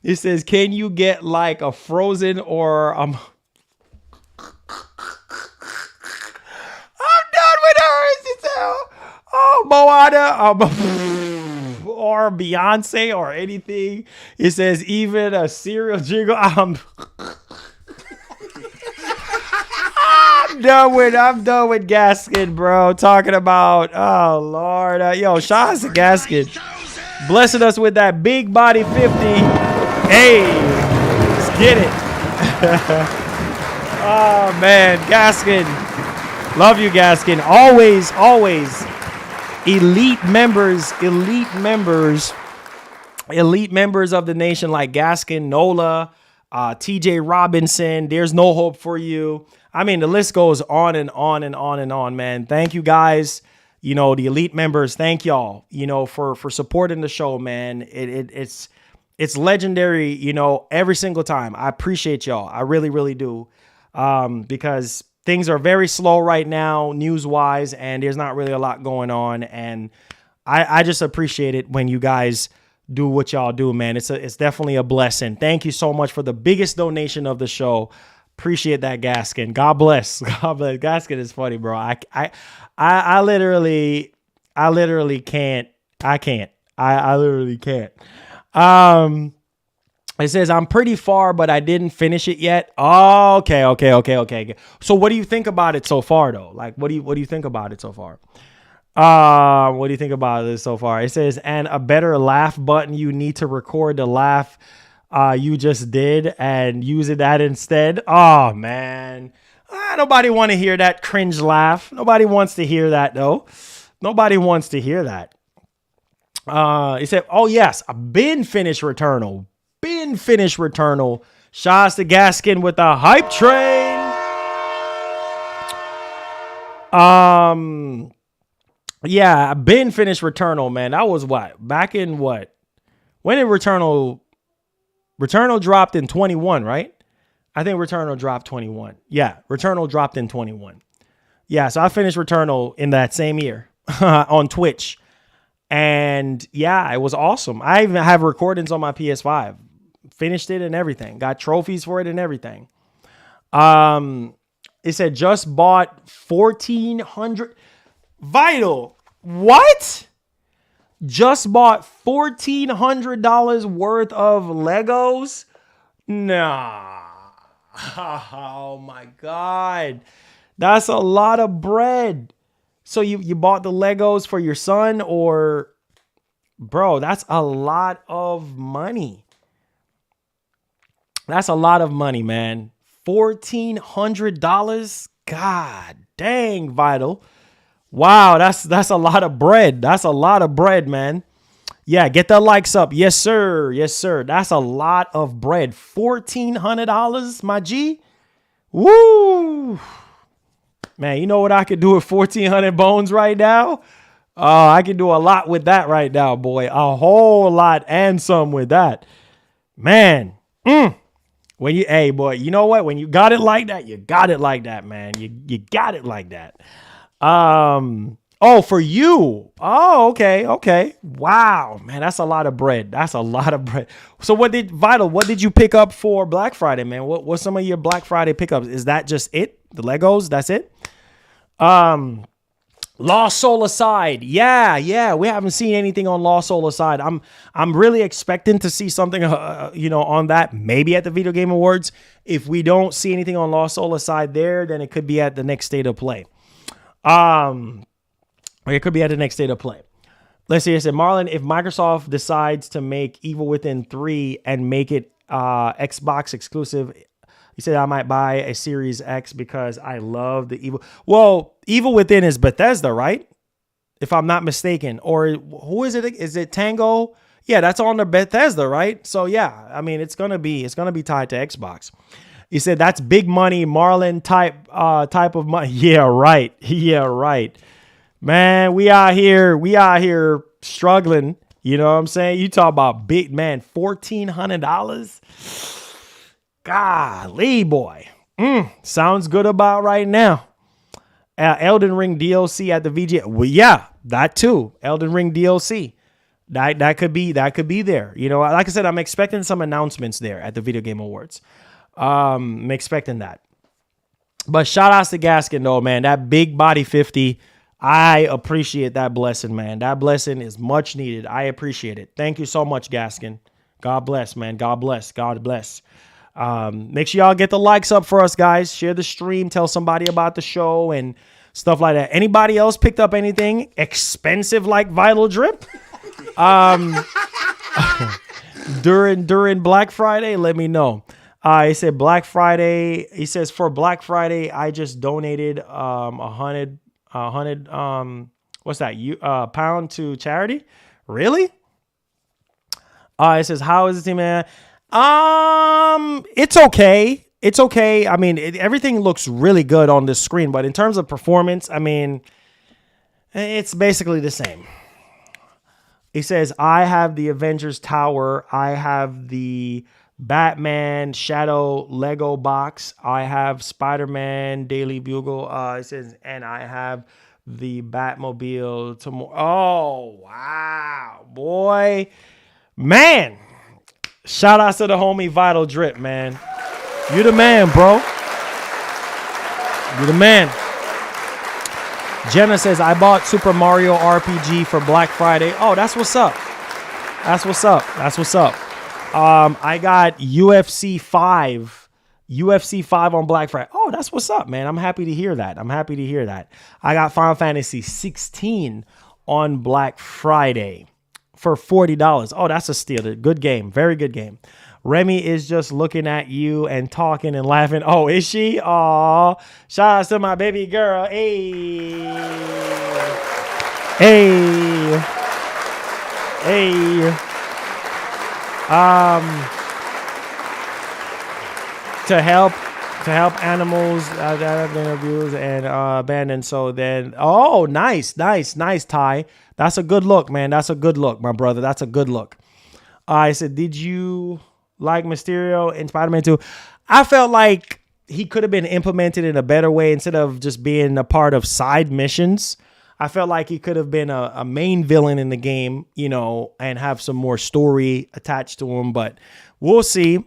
Speaker 1: It says, can you get like a Frozen or I'm done with her. Oh, Moana, or Beyonce or anything. It says even a cereal jingle. I'm done with Gaskin, bro. Talking about, oh Lord, yo, shout out to Gaskin, blessing us with that big body 50. Hey, let's get it. Oh man, Gaskin, love you, Gaskin. Always. Elite members of the nation like Gaskin, Nola, TJ Robinson. There's no hope for you. I mean, the list goes on and on and on and on, man. Thank you guys. You know, the elite members, thank y'all, you know, for supporting the show, man. It's legendary, you know, every single time. I appreciate y'all. I really, really do. Because things are very slow right now, news-wise, and there's not really a lot going on. And I just appreciate it when you guys do what y'all do, man. It's definitely a blessing. Thank you so much for the biggest donation of the show. Appreciate that, Gaskin. God bless. God bless. Gaskin is funny, bro. I literally can't. I literally can't. It says, I'm pretty far, but I didn't finish it yet. Oh, okay. So what do you think about it so far, though? Like, what do you think about it so far? What do you think about this so far? It says, and a better laugh button. You need to record the laugh you just did and use that instead. Oh, man. Nobody want to hear that cringe laugh. Nobody wants to hear that, though. Nobody wants to hear that. It said, oh, yes, I've been finished Returnal. Shouts to Gaskin with the hype train. Yeah, I've been finished Returnal, man. That was what? Back in what? When did Returnal dropped in 21, right? I think Returnal dropped 21. Yeah, Returnal dropped in 21. Yeah, so I finished Returnal in that same year on Twitch. And yeah, it was awesome. I even have recordings on my PS5 finished it and everything. Got trophies for it and everything. It said just bought 1,400. Vital. What? Just bought $1,400 worth of Legos? Nah. Oh my God. That's a lot of bread. So you bought the Legos for your son, or bro, that's a lot of money. That's a lot of money, man. $1,400. God dang, Vital. Wow, that's a lot of bread. That's a lot of bread, man. Yeah, get the likes up. Yes, sir. Yes, sir. That's a lot of bread. $1,400, my G. Woo. Man, you know what I could do with 1,400 bones right now? I can do a lot with that right now, boy. A whole lot and some with that. Man. Hey, boy, you know what? When you got it like that, you got it like that, man. You got it like that. Oh, for you. Oh, okay. Wow, man, that's a lot of bread. That's a lot of bread. So what did you pick up for Black Friday, man? What's some of your Black Friday pickups? Is that just it? The Legos? That's it? Lost Soul aside. Yeah. We haven't seen anything on Lost Soul aside. I'm really expecting to see something, on that, maybe at the Video Game Awards. If we don't see anything on Lost Soul aside there, then it could be at the next State of Play. It could be at the next State of Play. Let's see. I said, Marlon, if Microsoft decides to make Evil Within 3 and make it Xbox exclusive, he said I might buy a Series X because I love the Evil. Well, Evil Within is Bethesda, right? If I'm not mistaken. Or who is it? Is it Tango? Yeah, that's on the Bethesda, right? So yeah, I mean, it's gonna be tied to Xbox. He said that's big money, Marlon type of money. Yeah, right. Man, we out here struggling. You know what I'm saying? You talk about big, man, $1,400. Golly, boy. Sounds good about right now. Elden Ring DLC at the VG. Well, yeah, that too. Elden Ring DLC. That could be there. You know, like I said, I'm expecting some announcements there at the Video Game Awards. I'm expecting that. But shout outs to Gaskin though, man. That big body 50. I appreciate that blessing, man. That blessing is much needed. I appreciate it. Thank you so much, Gaskin. God bless, man. God bless. God bless. Make sure y'all get the likes up for us, guys. Share the stream. Tell somebody about the show and stuff like that. Anybody else picked up anything expensive like Vital Drip? During Black Friday, let me know. He said Black Friday. He says for Black Friday, I just donated £100 what's that? Pound to charity? Really? It says, how is it, man? It's okay. It's okay. I mean, everything looks really good on this screen, but in terms of performance, I mean, it's basically the same. He says, I have the Avengers Tower. I have the Batman Shadow Lego box. I have Spider-Man Daily Bugle. It says, and I have the Batmobile tomorrow. Oh, wow, boy. Man, shout out to the homie Vital Drip, man. You the man, bro. You the man. Jenna says, I bought Super Mario RPG for Black Friday. Oh, that's what's up. That's what's up. That's what's up. I got UFC 5 on Black Friday. Oh, that's what's up, man. I'm happy to hear that. I got Final Fantasy 16 on Black Friday for $40. Oh, that's a steal. Good game. Very good game. Remy is just looking at you and talking and laughing. Oh, is she? Aw. Shout out to my baby girl. Hey. To help animals that have been abused and abandoned. So then, oh, nice, Ty. That's a good look, man. That's a good look, my brother. That's a good look. I said, did you like Mysterio in Spider-Man 2? I felt like he could have been implemented in a better way instead of just being a part of side missions. I felt like he could have been a main villain in the game, you know, and have some more story attached to him. But we'll see,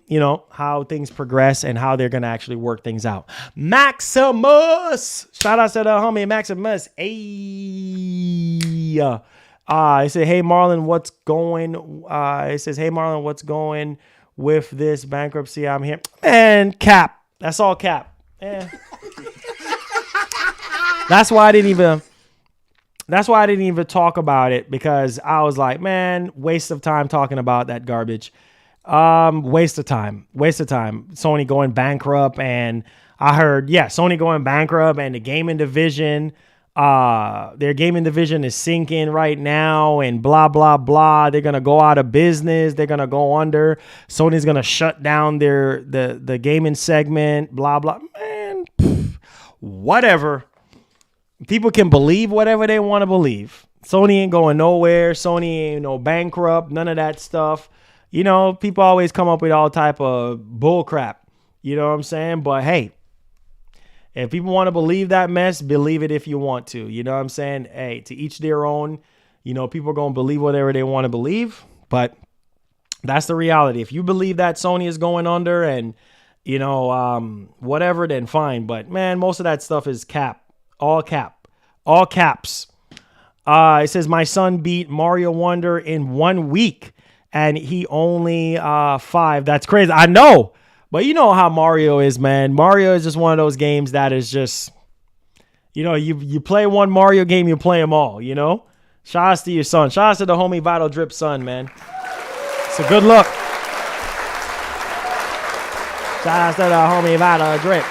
Speaker 1: how things progress and how they're going to actually work things out. Maximus, shout out to the homie Maximus. Hey, it said, hey Marlon, what's going? It says, hey Marlon, what's going with this bankruptcy? I'm here, and cap. That's all cap. That's why I didn't even talk about it, because I was like, man, waste of time talking about that garbage. Waste of time. Sony going bankrupt, and I heard, Sony going bankrupt, and the gaming division, their gaming division is sinking right now, and blah, blah, blah. They're going to go out of business. They're going to go under. Sony's going to shut down the gaming segment, blah, blah. Man, whatever. People can believe whatever they want to believe. Sony ain't going nowhere. Sony ain't no bankrupt, none of that stuff. People always come up with all type of bull crap. You know what I'm saying? But hey, if people want to believe that mess, believe it if you want to. You know what I'm saying? Hey, to each their own. People are going to believe whatever they want to believe. But that's the reality. If you believe that Sony is going under and, whatever, then fine. But man, most of that stuff is cap. All caps. It says, my son beat Mario Wonder in 1 week and he only 5. That's crazy. I know. But you know how Mario is, man. Mario is just one of those games that is just, you play one Mario game, you play them all, Shout out to your son. Shout out to the homie Vital Drip son, man. So good luck. Shout out to the homie Vital Drip.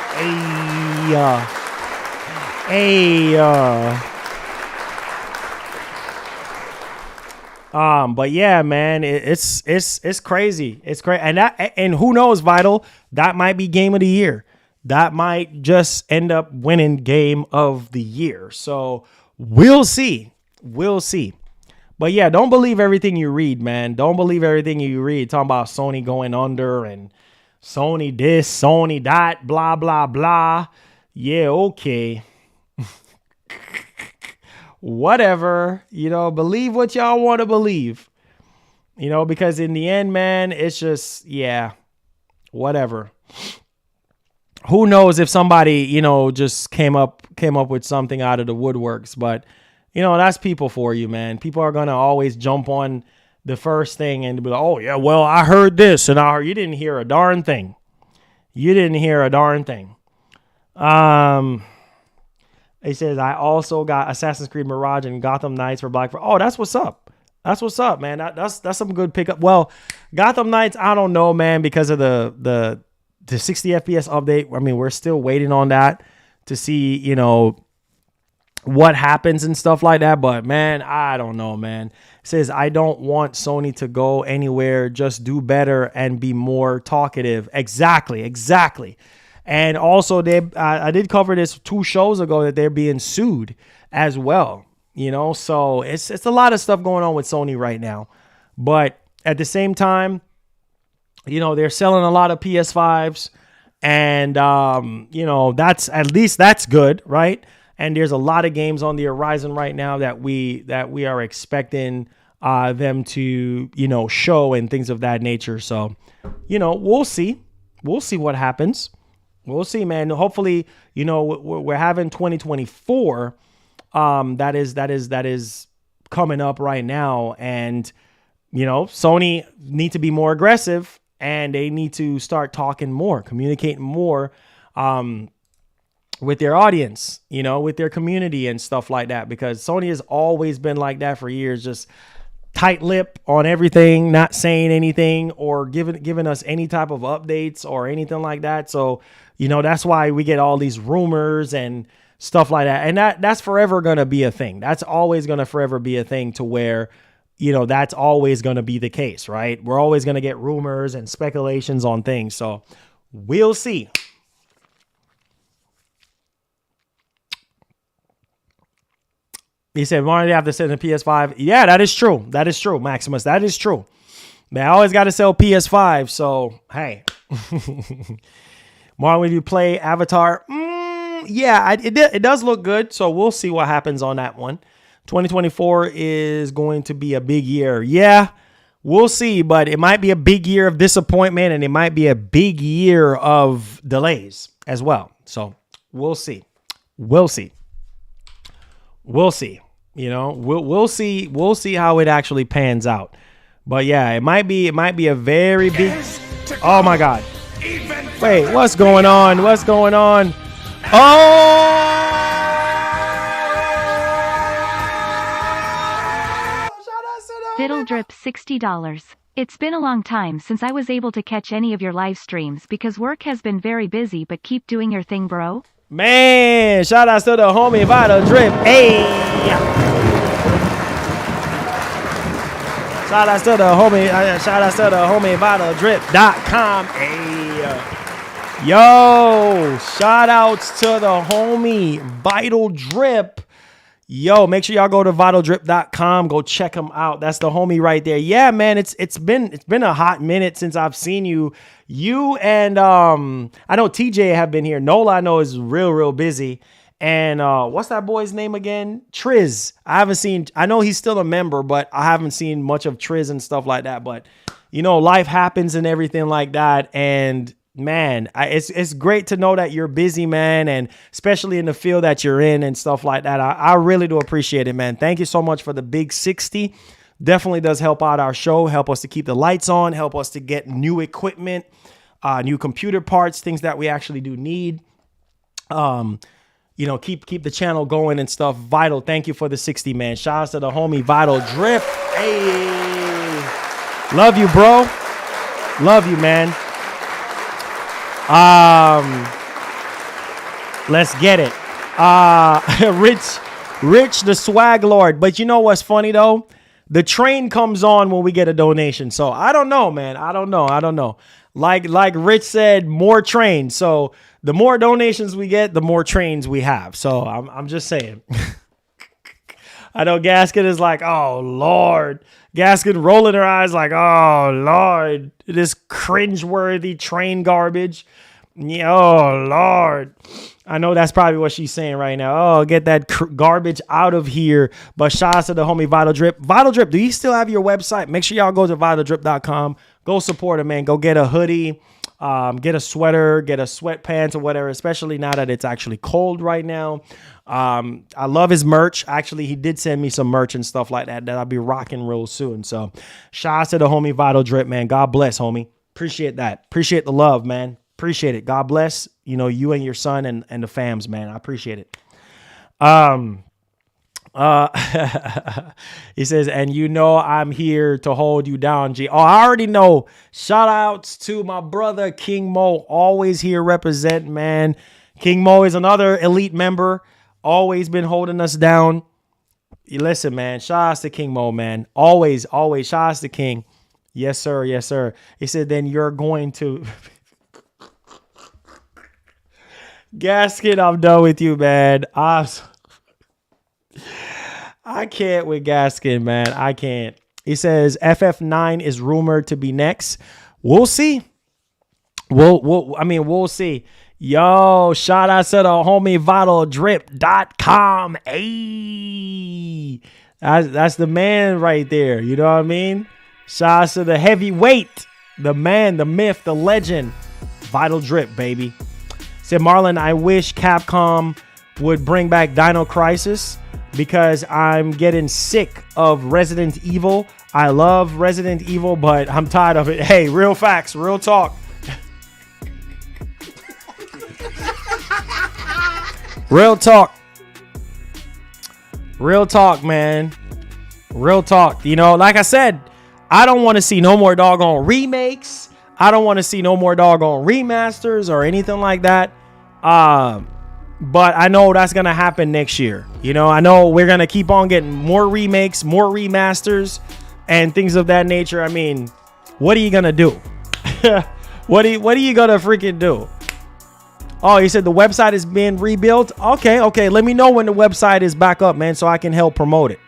Speaker 1: But yeah, man, it's crazy. It's crazy. And who knows, Vital, that might be game of the year. That might just end up winning game of the year. So we'll see. But yeah, don't believe everything you read, man. Don't believe everything you read. Talking about Sony going under and Sony this, Sony that, blah, blah, blah. Yeah, okay. Whatever, believe what y'all want to believe, because in the end, man, it's just, whatever. Who knows if somebody, just came up with something out of the woodworks, but that's people for you, man. People are going to always jump on the first thing and be like, oh yeah, well, I heard this and you didn't hear a darn thing. He says, I also got Assassin's Creed Mirage and Gotham Knights for Black Friday. Oh, that's what's up. Man. That's some good pickup. Well, Gotham Knights, I don't know, man, because of the 60 FPS update. I mean, we're still waiting on that to see, what happens and stuff like that. But man, I don't know, man. It says, I don't want Sony to go anywhere. Just do better and be more talkative. Exactly. And also, I did cover this 2 shows ago that they're being sued as well. So it's a lot of stuff going on with Sony right now. But at the same time, they're selling a lot of PS5s, and that's good, right? And there's a lot of games on the horizon right now that we are expecting them to show and things of that nature. So we'll see what happens. We'll see, man. Hopefully, we're having 2024. That is coming up right now, and Sony need to be more aggressive, and they need to start talking more, communicating more, with their audience, with their community and stuff like that. Because Sony has always been like that for years, just tight lip on everything, not saying anything or giving us any type of updates or anything like that. So, that's why we get all these rumors and stuff like that. And that's forever going to be a thing. That's always going to forever be a thing, to where, that's always going to be the case, right? We're always going to get rumors and speculations on things. So we'll see. He said, why do you have to sell the PS5? Yeah, that is true. Maximus. That is true. Man, I always got to sell PS5. So, hey. Marlon, when you play Avatar, it does look good. So we'll see what happens on that one. 2024 is going to be a big year. Yeah, we'll see, but it might be a big year of disappointment and it might be a big year of delays as well. So we'll see. We'll see. We'll see. You know, we'll see. We'll see how it actually pans out. But yeah, it might be a very big. Oh my God. Wait, what's going on? What's going on? Oh!
Speaker 2: Fiddle Drip $60. It's been a long time since I was able to catch any of your live streams because work has been very busy, but keep doing your thing, bro.
Speaker 1: Man, shout out to the homie Vital Drip. Hey. Shout out to the homie VitalDrip.com. Hey. Yo, shout outs to the homie Vital Drip. Yo, make sure y'all go to vitaldrip.com. Go check him out. That's the homie right there. Yeah, man, it's been a hot minute since I've seen you. You and I know TJ have been here. Nola I know is real busy. And what's that boy's name again? Triz. I know he's still a member, but I haven't seen much of Triz and stuff like that. But you know, life happens and everything like that. And man, it's great to know that you're busy, man, and especially in the field that you're in and stuff like that. I really do appreciate it, man. Thank you so much for the big 60. Definitely does help out our show, help us to keep the lights on, help us to get new equipment, new computer parts, things that we actually do need. You know, keep the channel going and stuff. Vital, thank you for the 60, man. Shout out to the homie Vital Drip. Hey, love you, bro. Love you, man. Let's get it. Rich the swag lord. But you know what's funny though? The train comes on when we get a donation. So I don't know, man. I don't know. Like Rich said, more trains. So the more donations we get, the more trains we have. So I'm just saying. I know Gaskin is like, oh Lord. Gaskin rolling her eyes like, oh Lord, this cringeworthy train garbage. Yeah, oh Lord. I know that's probably what she's saying right now. Oh, get that garbage out of here. But shout out to the homie Vital Drip. Vital Drip, do you still have your website? Make sure y'all go to vitaldrip.com. Go support him, man. Go get a hoodie, get a sweater, get a sweatpants or whatever, especially now that it's actually cold right now. I love his merch. Actually, he did send me some merch and stuff like that I'll be rocking real soon. So shout out to the homie Vital Drip, man. God bless, homie. Appreciate that. Appreciate the love, man. Appreciate it. God bless, you know, you and your son and the fams, man. I appreciate it. He says, and you know I'm here to hold you down, G. Oh, I already know. Shout outs to my brother King Mo, always here representing, man. King Mo is another elite member, always been holding us down. Listen, man, shout outs to King Mo, man. Always shout outs to King. Yes, sir. Yes, sir. He said, then you're going to Gaskin, I'm done with you, man. I can't with Gaskin, man. I can't. He says FF9 is rumored to be next. We'll see. We'll see. Yo, shout out to the homie vitaldrip.com. Hey, that's the man right there. You know what I mean? Shout out to the heavyweight, the man, the myth, the legend, Vital Drip, baby. Said Marlon, I wish Capcom would bring back Dino Crisis because I'm getting sick of Resident Evil. I love Resident Evil, but I'm tired of it. Hey, real facts, real talk. Real talk. Real talk, man. Real talk. You know, like I said, I don't want to see no more doggone remakes. I don't want to see no more doggone remasters or anything like that. But I know that's going to happen next year. You know, I know we're going to keep on getting more remakes, more remasters, and things of that nature. I mean, what are you going to do? What are you going to freaking do? Oh, you said the website is being rebuilt? Okay. Let me know when the website is back up, man, so I can help promote it.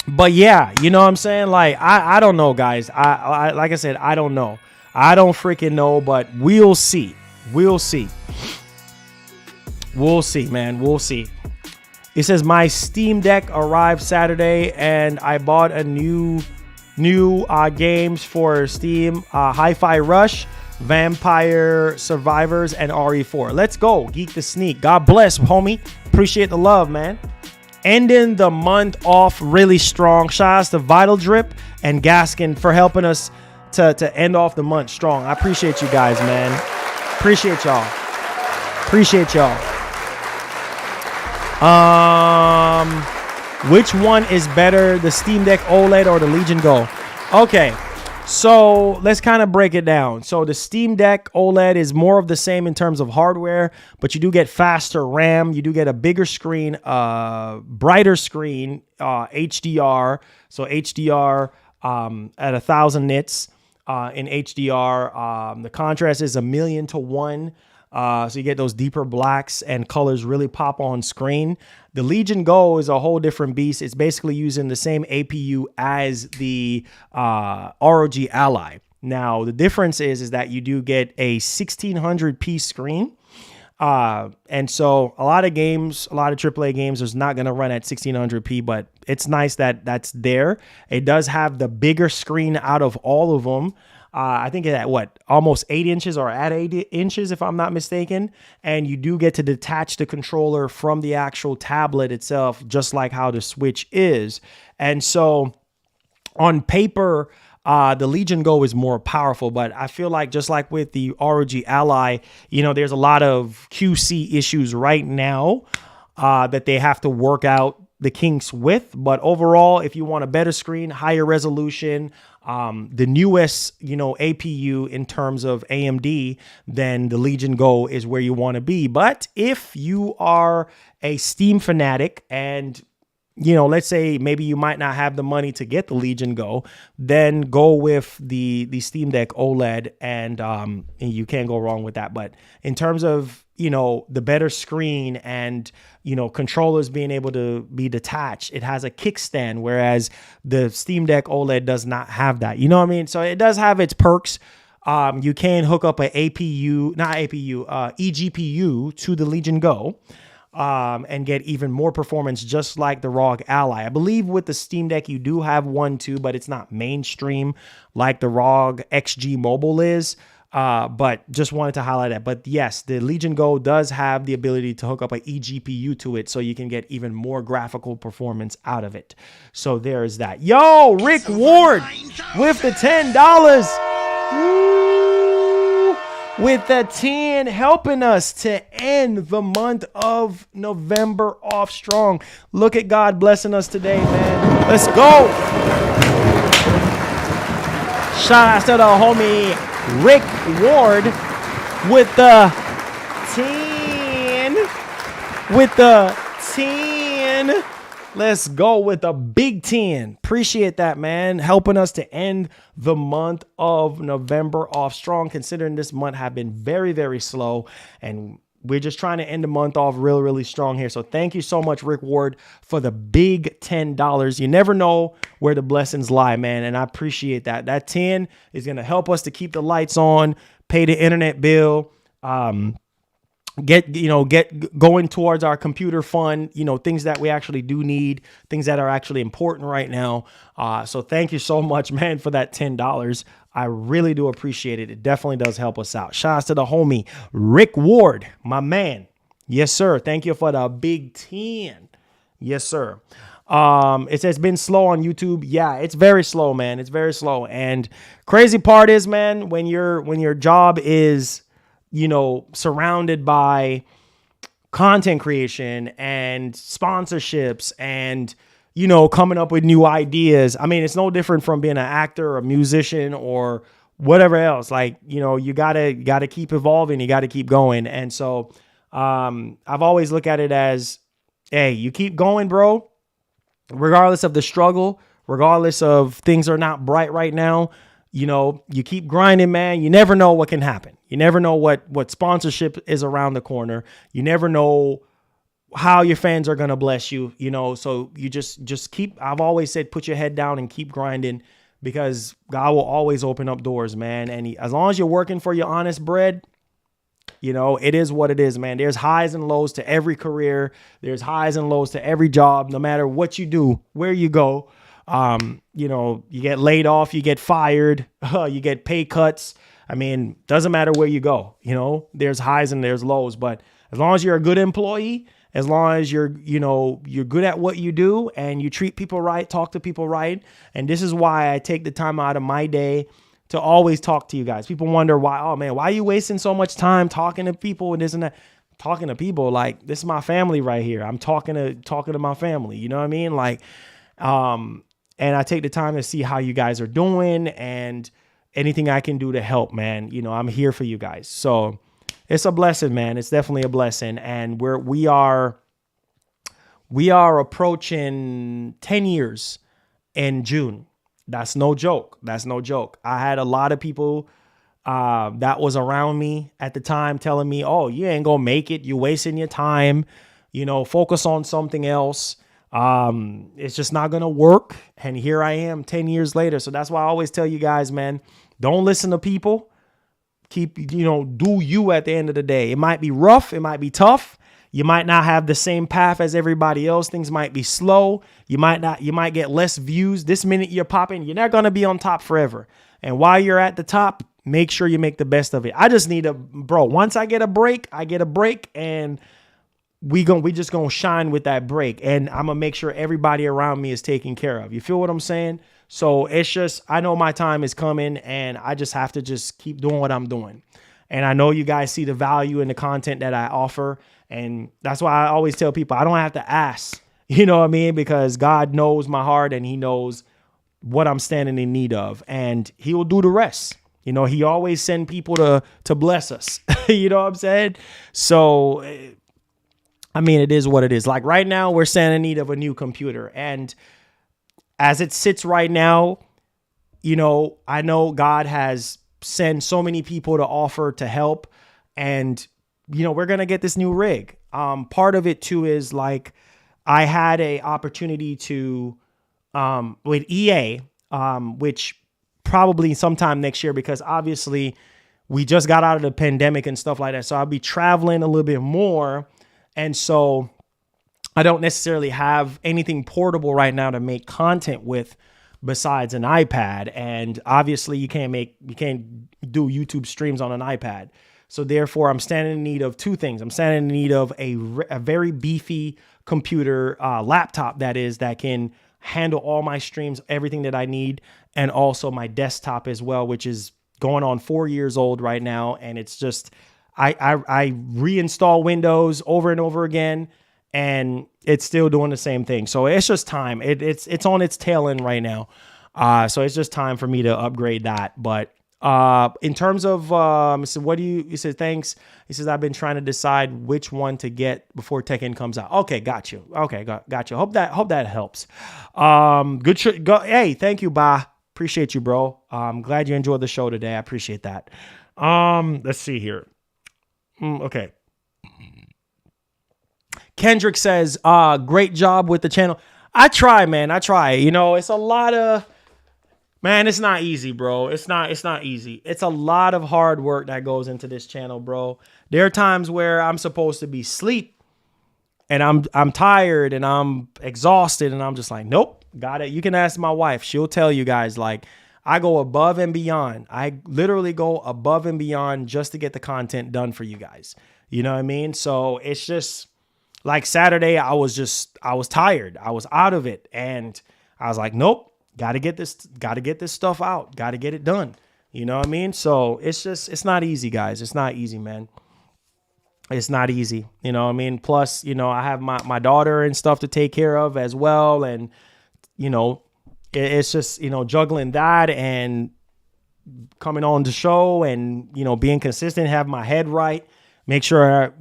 Speaker 1: But yeah, you know what I'm saying? Like, I don't know, guys. I like I said, I don't know. I don't freaking know, but we'll see. We'll see. We'll see, man. We'll see. It says my Steam Deck arrived Saturday and I bought a new games for Steam, Hi-Fi Rush, Vampire Survivors, and RE4. Let's go, Geek the Sneak. God bless, homie. Appreciate the love, man. Ending the month off really strong. Shout out to Vital Drip and Gaskin for helping us to end off the month strong. I appreciate you guys, man. Appreciate y'all. Appreciate y'all. Which one is better, the Steam Deck OLED or the Legion Go? Okay, so let's kind of break it down. So the Steam Deck OLED is more of the same in terms of hardware, but you do get faster RAM. You do get a bigger screen, brighter screen, HDR. So HDR at 1,000 nits in HDR. The contrast is 1,000,000 to 1. So you get those deeper blacks and colors really pop on screen. The Legion Go is a whole different beast. It's basically using the same APU as the ROG Ally. Now, the difference is that you do get a 1600p screen. And so a lot of games, a lot of AAA games is not going to run at 1600p, but it's nice that that's there. It does have the bigger screen out of all of them. I think at almost 8 inches or at 8 inches, if I'm not mistaken. And you do get to detach the controller from the actual tablet itself, just like how the Switch is. And so on paper, the Legion Go is more powerful, but I feel like just like with the ROG Ally, you know, there's a lot of QC issues right now that they have to work out the kinks with. But overall, if you want a better screen, higher resolution, the newest, you know, APU in terms of AMD, then the Legion Go is where you want to be. But if you are a Steam fanatic and, you know, let's say maybe you might not have the money to get the Legion Go, then go with the Steam Deck OLED, and you can't go wrong with that. But in terms of, you know, the better screen and, you know, controllers being able to be detached, it has a kickstand, whereas the Steam Deck OLED does not have that. You know what I mean? So it does have its perks. You can hook up an eGPU to the Legion Go. And get even more performance, just like the ROG Ally. I believe with the Steam Deck, you do have one too, but it's not mainstream like the ROG XG Mobile is. But just wanted to highlight that. But yes, the Legion Go does have the ability to hook up an eGPU to it, so you can get even more graphical performance out of it. So there is that. Yo, Rick Ward with the $10. Woo! With the 10, helping us to end the month of November off strong. Look at God blessing us today, man. Let's go. Shout out to the homie Rick Ward with the 10. With the 10. Let's go with a big 10. Appreciate that, man. Helping us to end the month of November off strong, considering this month have been very, very slow. And we're just trying to end the month off really, really strong here. So thank you so much, Rick Ward, for the big $10. You never know where the blessings lie, man. And I appreciate that. That 10 is going to help us to keep the lights on, pay the internet bill, get going towards our computer fund, you know, things that we actually do need, things that are actually important right now. So thank you so much, man, for that $10. I really do appreciate it. It definitely does help us out. Shout out to the homie Rick Ward, my man. Yes, sir. Thank you for the big 10. Yes, sir. It says been slow on YouTube. Yeah, it's very slow, man. It's very slow. And crazy part is, man, when your job is, you know, surrounded by content creation and sponsorships and, you know, coming up with new ideas. I mean, it's no different from being an actor or a musician or whatever else. Like, you know, you gotta keep evolving. You gotta keep going. And so, I've always looked at it as, hey, you keep going, bro, regardless of the struggle, regardless of things are not bright right now. You know, you keep grinding, man. You never know what can happen. You never know what sponsorship is around the corner. You never know how your fans are going to bless you, you know. So you just keep, I've always said, put your head down and keep grinding, because God will always open up doors, man. And as long as you're working for your honest bread, You know, it is what it is, man. There's highs and lows to every career. There's highs and lows to every job, no matter what you do, where you go. You know, you get laid off, you get fired, you get pay cuts. I mean, doesn't matter where you go, you know, there's highs and there's lows, but as long as you're a good employee, as long as you're good at what you do and you treat people right, talk to people right. And this is why I take the time out of my day to always talk to you guys. People wonder why, oh man, why are you wasting so much time talking to people and this and that? Talking to people, like, this is my family right here. I'm talking to my family. You know what I mean? Like, and I take the time to see how you guys are doing and anything I can do to help, man. You know, I'm here for you guys. So it's a blessing, man. It's definitely a blessing. And we are approaching 10 years in June. That's no joke. That's no joke. I had a lot of people that was around me at the time telling me, oh, you ain't gonna make it. You're wasting your time. You know, focus on something else. It's just not going to work. And here I am 10 years later. So that's why I always tell you guys, man, don't listen to people. Keep, do you at the end of the day. It might be rough. It might be tough. You might not have the same path as everybody else. Things might be slow. You might get less views. This minute you're popping, you're not going to be on top forever. And while you're at the top, make sure you make the best of it. I just need once I get a break, and we just gonna shine with that break, and I'm gonna make sure everybody around me is taken care of. You feel what I'm saying? So it's just, I know my time is coming, and I just have to just keep doing what I'm doing. And I know you guys see the value in the content that I offer, and that's why I always tell people I don't have to ask. You know what I mean? Because God knows my heart, and He knows what I'm standing in need of, and He will do the rest. You know, He always send people to bless us. You know what I'm saying? So, I mean, it is what it is. Like right now, we're standing in need of a new computer. And as it sits right now, I know God has sent so many people to offer to help. And, we're going to get this new rig. Part of it, too, is like I had a opportunity to with EA, which probably sometime next year, because obviously we just got out of the pandemic and stuff like that. So I'll be traveling a little bit more. And so I don't necessarily have anything portable right now to make content with besides an iPad. And obviously you can't do YouTube streams on an iPad. So therefore I'm standing in need of two things. I'm standing in need of a very beefy computer, laptop that can handle all my streams, everything that I need. And also my desktop as well, which is going on 4 years old right now. And it's just, I reinstall Windows over and over again, and it's still doing the same thing. So it's just time. It's on its tail end right now. So it's just time for me to upgrade that. But in terms of, so he said, thanks. He says, I've been trying to decide which one to get before Tekken comes out. Okay, got you. Okay, got you. Hope that helps. Hey, thank you, Ba. Appreciate you, bro. I'm glad you enjoyed the show today. I appreciate that. Let's see here. Okay. Kendrick says, great job with the channel. I try, man. I try. It's a lot of, man, it's not easy, bro. It's not easy. It's a lot of hard work that goes into this channel, bro. There are times where I'm supposed to be asleep and I'm tired and I'm exhausted and I'm just like, nope, got it. You can ask my wife. She'll tell you guys, like, I go above and beyond. I literally go above and beyond just to get the content done for you guys. You know what I mean? So it's just like Saturday, I was tired. I was out of it. And I was like, nope, got to get this stuff out. Got to get it done. You know what I mean? So it's not easy, guys. It's not easy, man. It's not easy. You know what I mean? Plus, I have my daughter and stuff to take care of as well. And, it's just, juggling that and coming on the show and, being consistent, have my head right, make sure,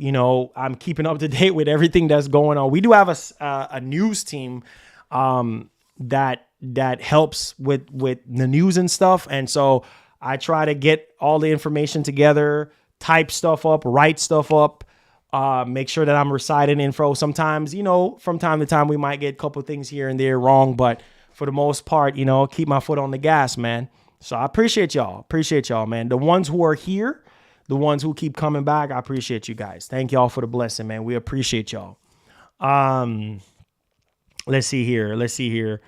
Speaker 1: I'm keeping up to date with everything that's going on. We do have a news team that helps with the news and stuff. And so I try to get all the information together, type stuff up, write stuff up, make sure that I'm reciting info. Sometimes, from time to time, we might get a couple things here and there wrong, but for the most part, keep my foot on the gas, man. So I appreciate y'all, man. The ones who are here, The ones who keep coming back, I appreciate you guys. Thank y'all for the blessing, man. We appreciate y'all. Let's see here.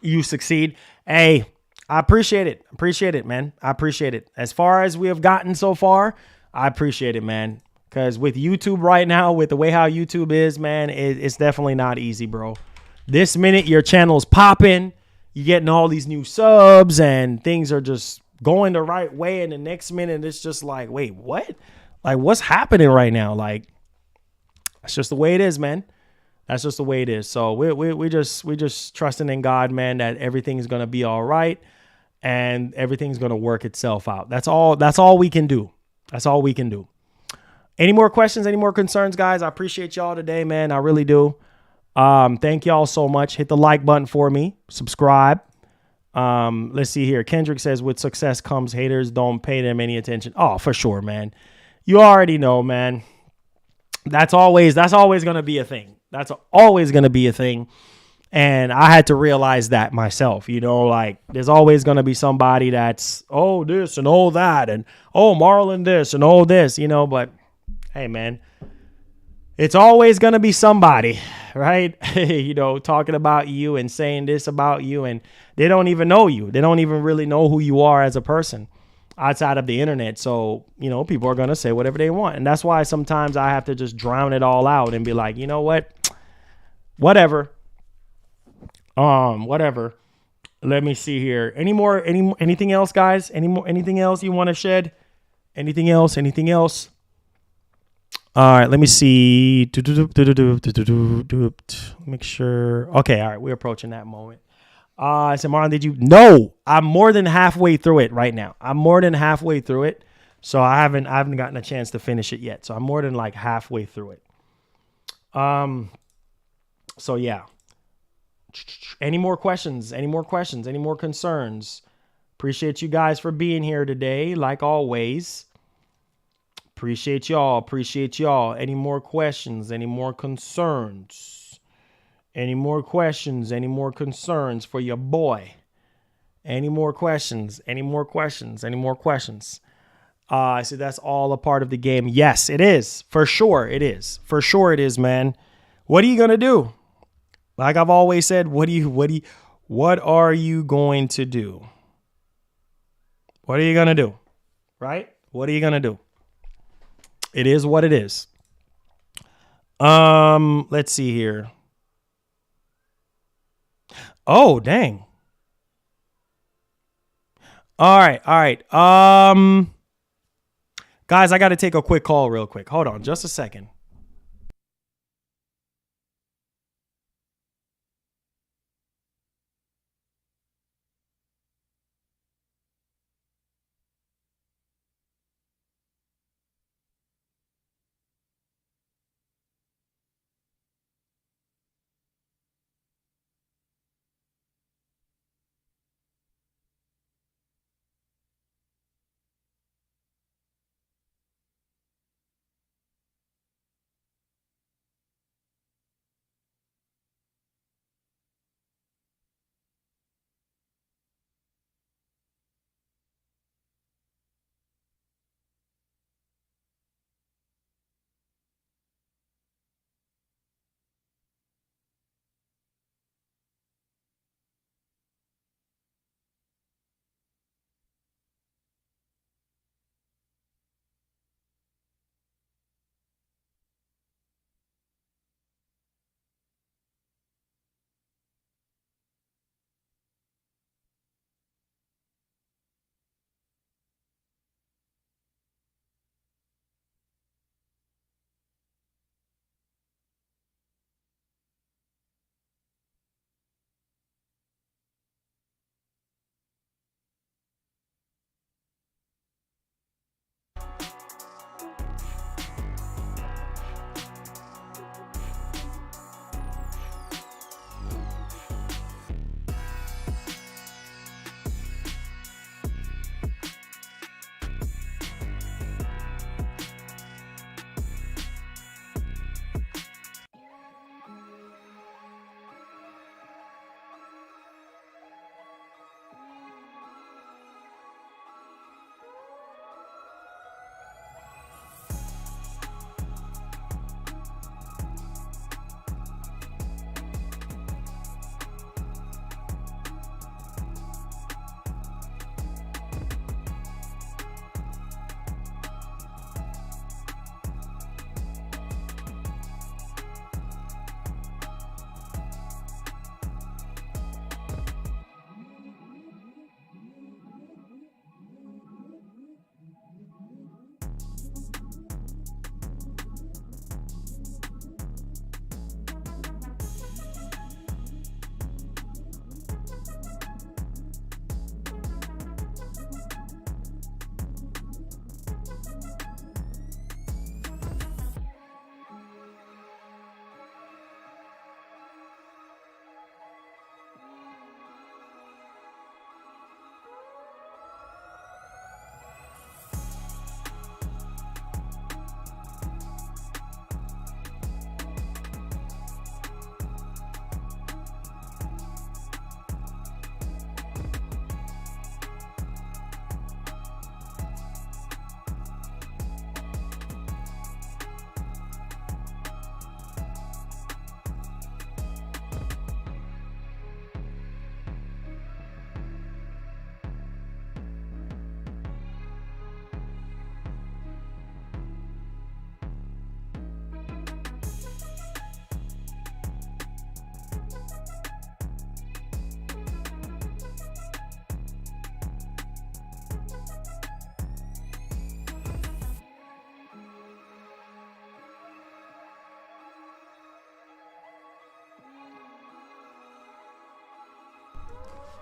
Speaker 1: You succeed. Hey, I appreciate it. Appreciate it, man. I appreciate it. As far as we have gotten so far, I appreciate it, man. Because with YouTube right now, with the way how YouTube is, man, it's definitely not easy, bro. This minute, your channel's popping. You're getting all these new subs and things are just going the right way. And the next minute, it's just like, wait, what? Like, what's happening right now? Like, that's just the way it is, man. That's just the way it is. So we just trusting in God, man, that everything's gonna be all right and everything's gonna work itself out. That's all we can do. That's all we can do. Any more questions? Any more concerns, guys? I appreciate y'all today, man. I really do. Thank y'all so much. Hit the like button for me. Subscribe. Let's see here. Kendrick says, with success comes haters. Don't pay them any attention. Oh, for sure, man. You already know, man. That's always going to be a thing. That's always going to be a thing. And I had to realize that myself, you know, like there's always going to be somebody that's, oh, this and oh, that. And oh, Marlon this and oh, this, you know, but hey, man, it's always going to be somebody, right? You know, talking about you and saying this about you, and they don't even know you. They don't even really know who you are as a person outside of the internet. So, you know, people are going to say whatever they want. And that's why sometimes I have to just drown it all out and be like, you know what? Whatever. Whatever. Let me see here. Anything else, guys? Anything else you want to shed? Anything else? All right, let me see. Make sure. Okay, all right, we're approaching that moment. I said, Marlon, did you? No, I'm more than halfway through it right now. I'm more than halfway through it. So I haven't gotten a chance to finish it yet. So I'm more than like halfway through it. So yeah. Any more questions? Any more concerns? Appreciate you guys for being here today, like always. Appreciate y'all. Any more questions? Any more concerns? Any more questions for your boy? Any more questions? I said that's all a part of the game. Yes, it is. For sure it is. Man. What are you going to do? Like I've always said, what are you going to do? What are you going to do? Right? What are you going to do? It is what it is. Let's see here. Oh, dang. All right. Guys, I got to take a quick call real quick. Hold on just a second.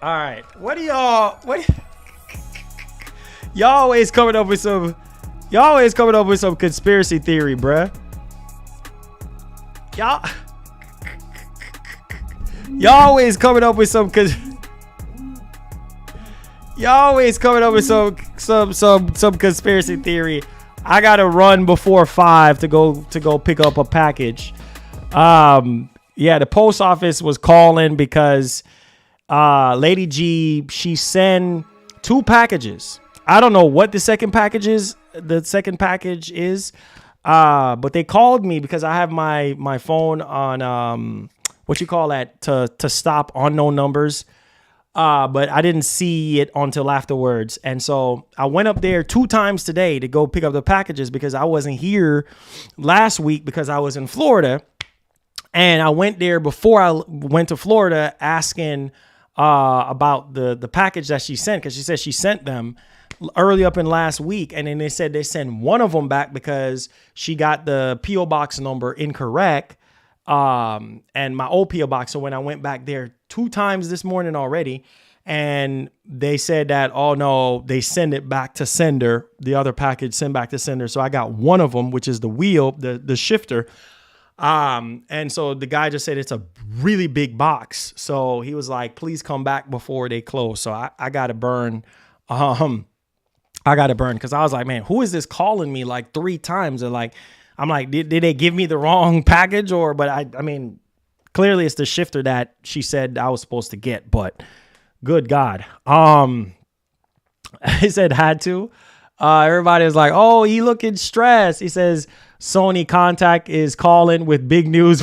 Speaker 1: All right. What do y'all always coming up with some conspiracy theory, bruh. Y'all always coming up with some conspiracy theory. I gotta run before 5 to go pick up a package. Yeah, the post office was calling because Lady G, she sent 2 packages. I don't know what the second package is. But they called me because I have my phone on what you call that to stop unknown numbers. But I didn't see it until afterwards. And so I went up there 2 times today to go pick up the packages because I wasn't here last week because I was in Florida. And I went there before I went to Florida asking about the package that she sent, because she said she sent them early up in last week. And then they said they sent one of them back because she got the P.O. box number incorrect. And my old P.O. box. So when I went back there 2 times this morning already, and they said that, oh no, they send it back to sender. The other package sent back to sender. So I got one of them, which is the wheel, the shifter. And so the guy just said it's a really big box. So he was like, please come back before they close. So I got to burn. Because I was like, man, who is this calling me like 3 times? And like, I'm like, did they give me the wrong package? But I mean, clearly it's the shifter that she said I was supposed to get, but good God. He said had to. Everybody was like, oh, he looking stressed. He says Sony contact is calling with big news.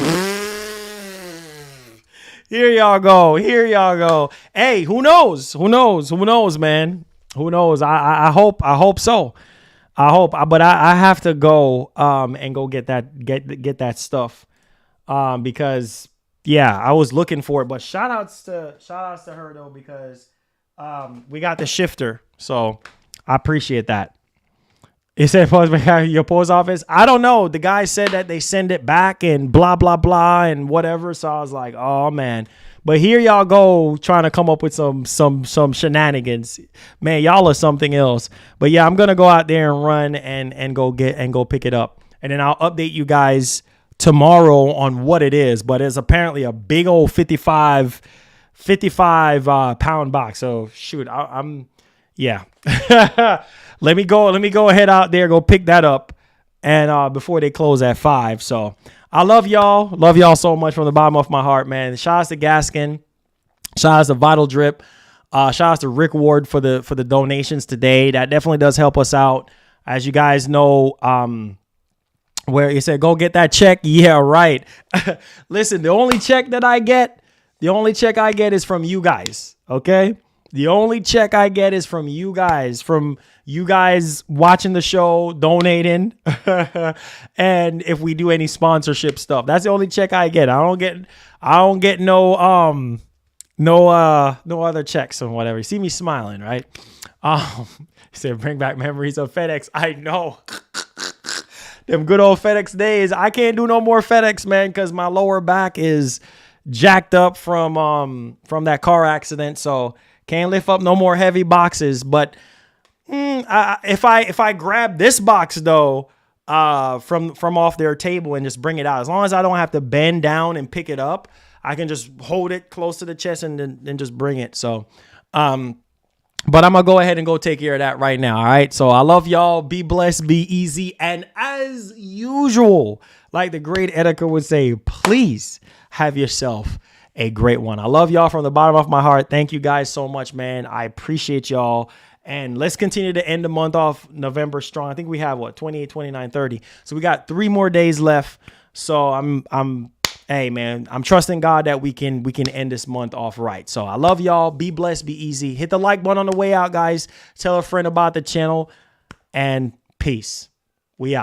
Speaker 1: Here y'all go. Hey, who knows, man? Who knows? I hope so. But I have to go and go get that stuff because yeah, I was looking for it. But shout outs to her though, because we got the shifter, so I appreciate that. He said your post office. I don't know. The guy said that they send it back and blah blah blah and whatever. So I was like, oh man. But here y'all go trying to come up with some shenanigans. Man, y'all are something else. But yeah, I'm gonna go out there and run and go pick it up. And then I'll update you guys tomorrow on what it is. But it's apparently a big old 55 pound box. So shoot, I'm yeah. Let me go ahead out there, go pick that up. And before they close at 5. So I love y'all so much from the bottom of my heart, man. Shout out to Gaskin, shout out to Vital Drip, shout out to Rick Ward for the donations today. That definitely does help us out. As you guys know, where he said go get that check. Yeah, right. Listen, the only check I get is from you guys. Okay. The only check I get is from you guys watching the show, donating, and if we do any sponsorship stuff. That's the only check I get. I don't get no other checks or whatever. You see me smiling, right? He said bring back memories of FedEx. I know. Them good old FedEx days. I can't do no more FedEx, man, because my lower back is jacked up from that car accident. So can't lift up no more heavy boxes. But if I grab this box though, from off their table and just bring it out, as long as I don't have to bend down and pick it up, I can just hold it close to the chest and then just bring it. So, but I'm gonna go ahead and go take care of that right now. All right. So I love y'all. Be blessed, be easy. And as usual, like the great Edgar would say, please have yourself a great one. I love y'all from the bottom of my heart. Thank you guys so much, man. I appreciate y'all. And let's continue to end the month off November strong. I think we have 28, 29, 30. So we got 3 more days left. So hey man, I'm trusting God that we can end this month off right. So I love y'all. Be blessed, be easy. Hit the like button on the way out, guys. Tell a friend about the channel, and peace. We out.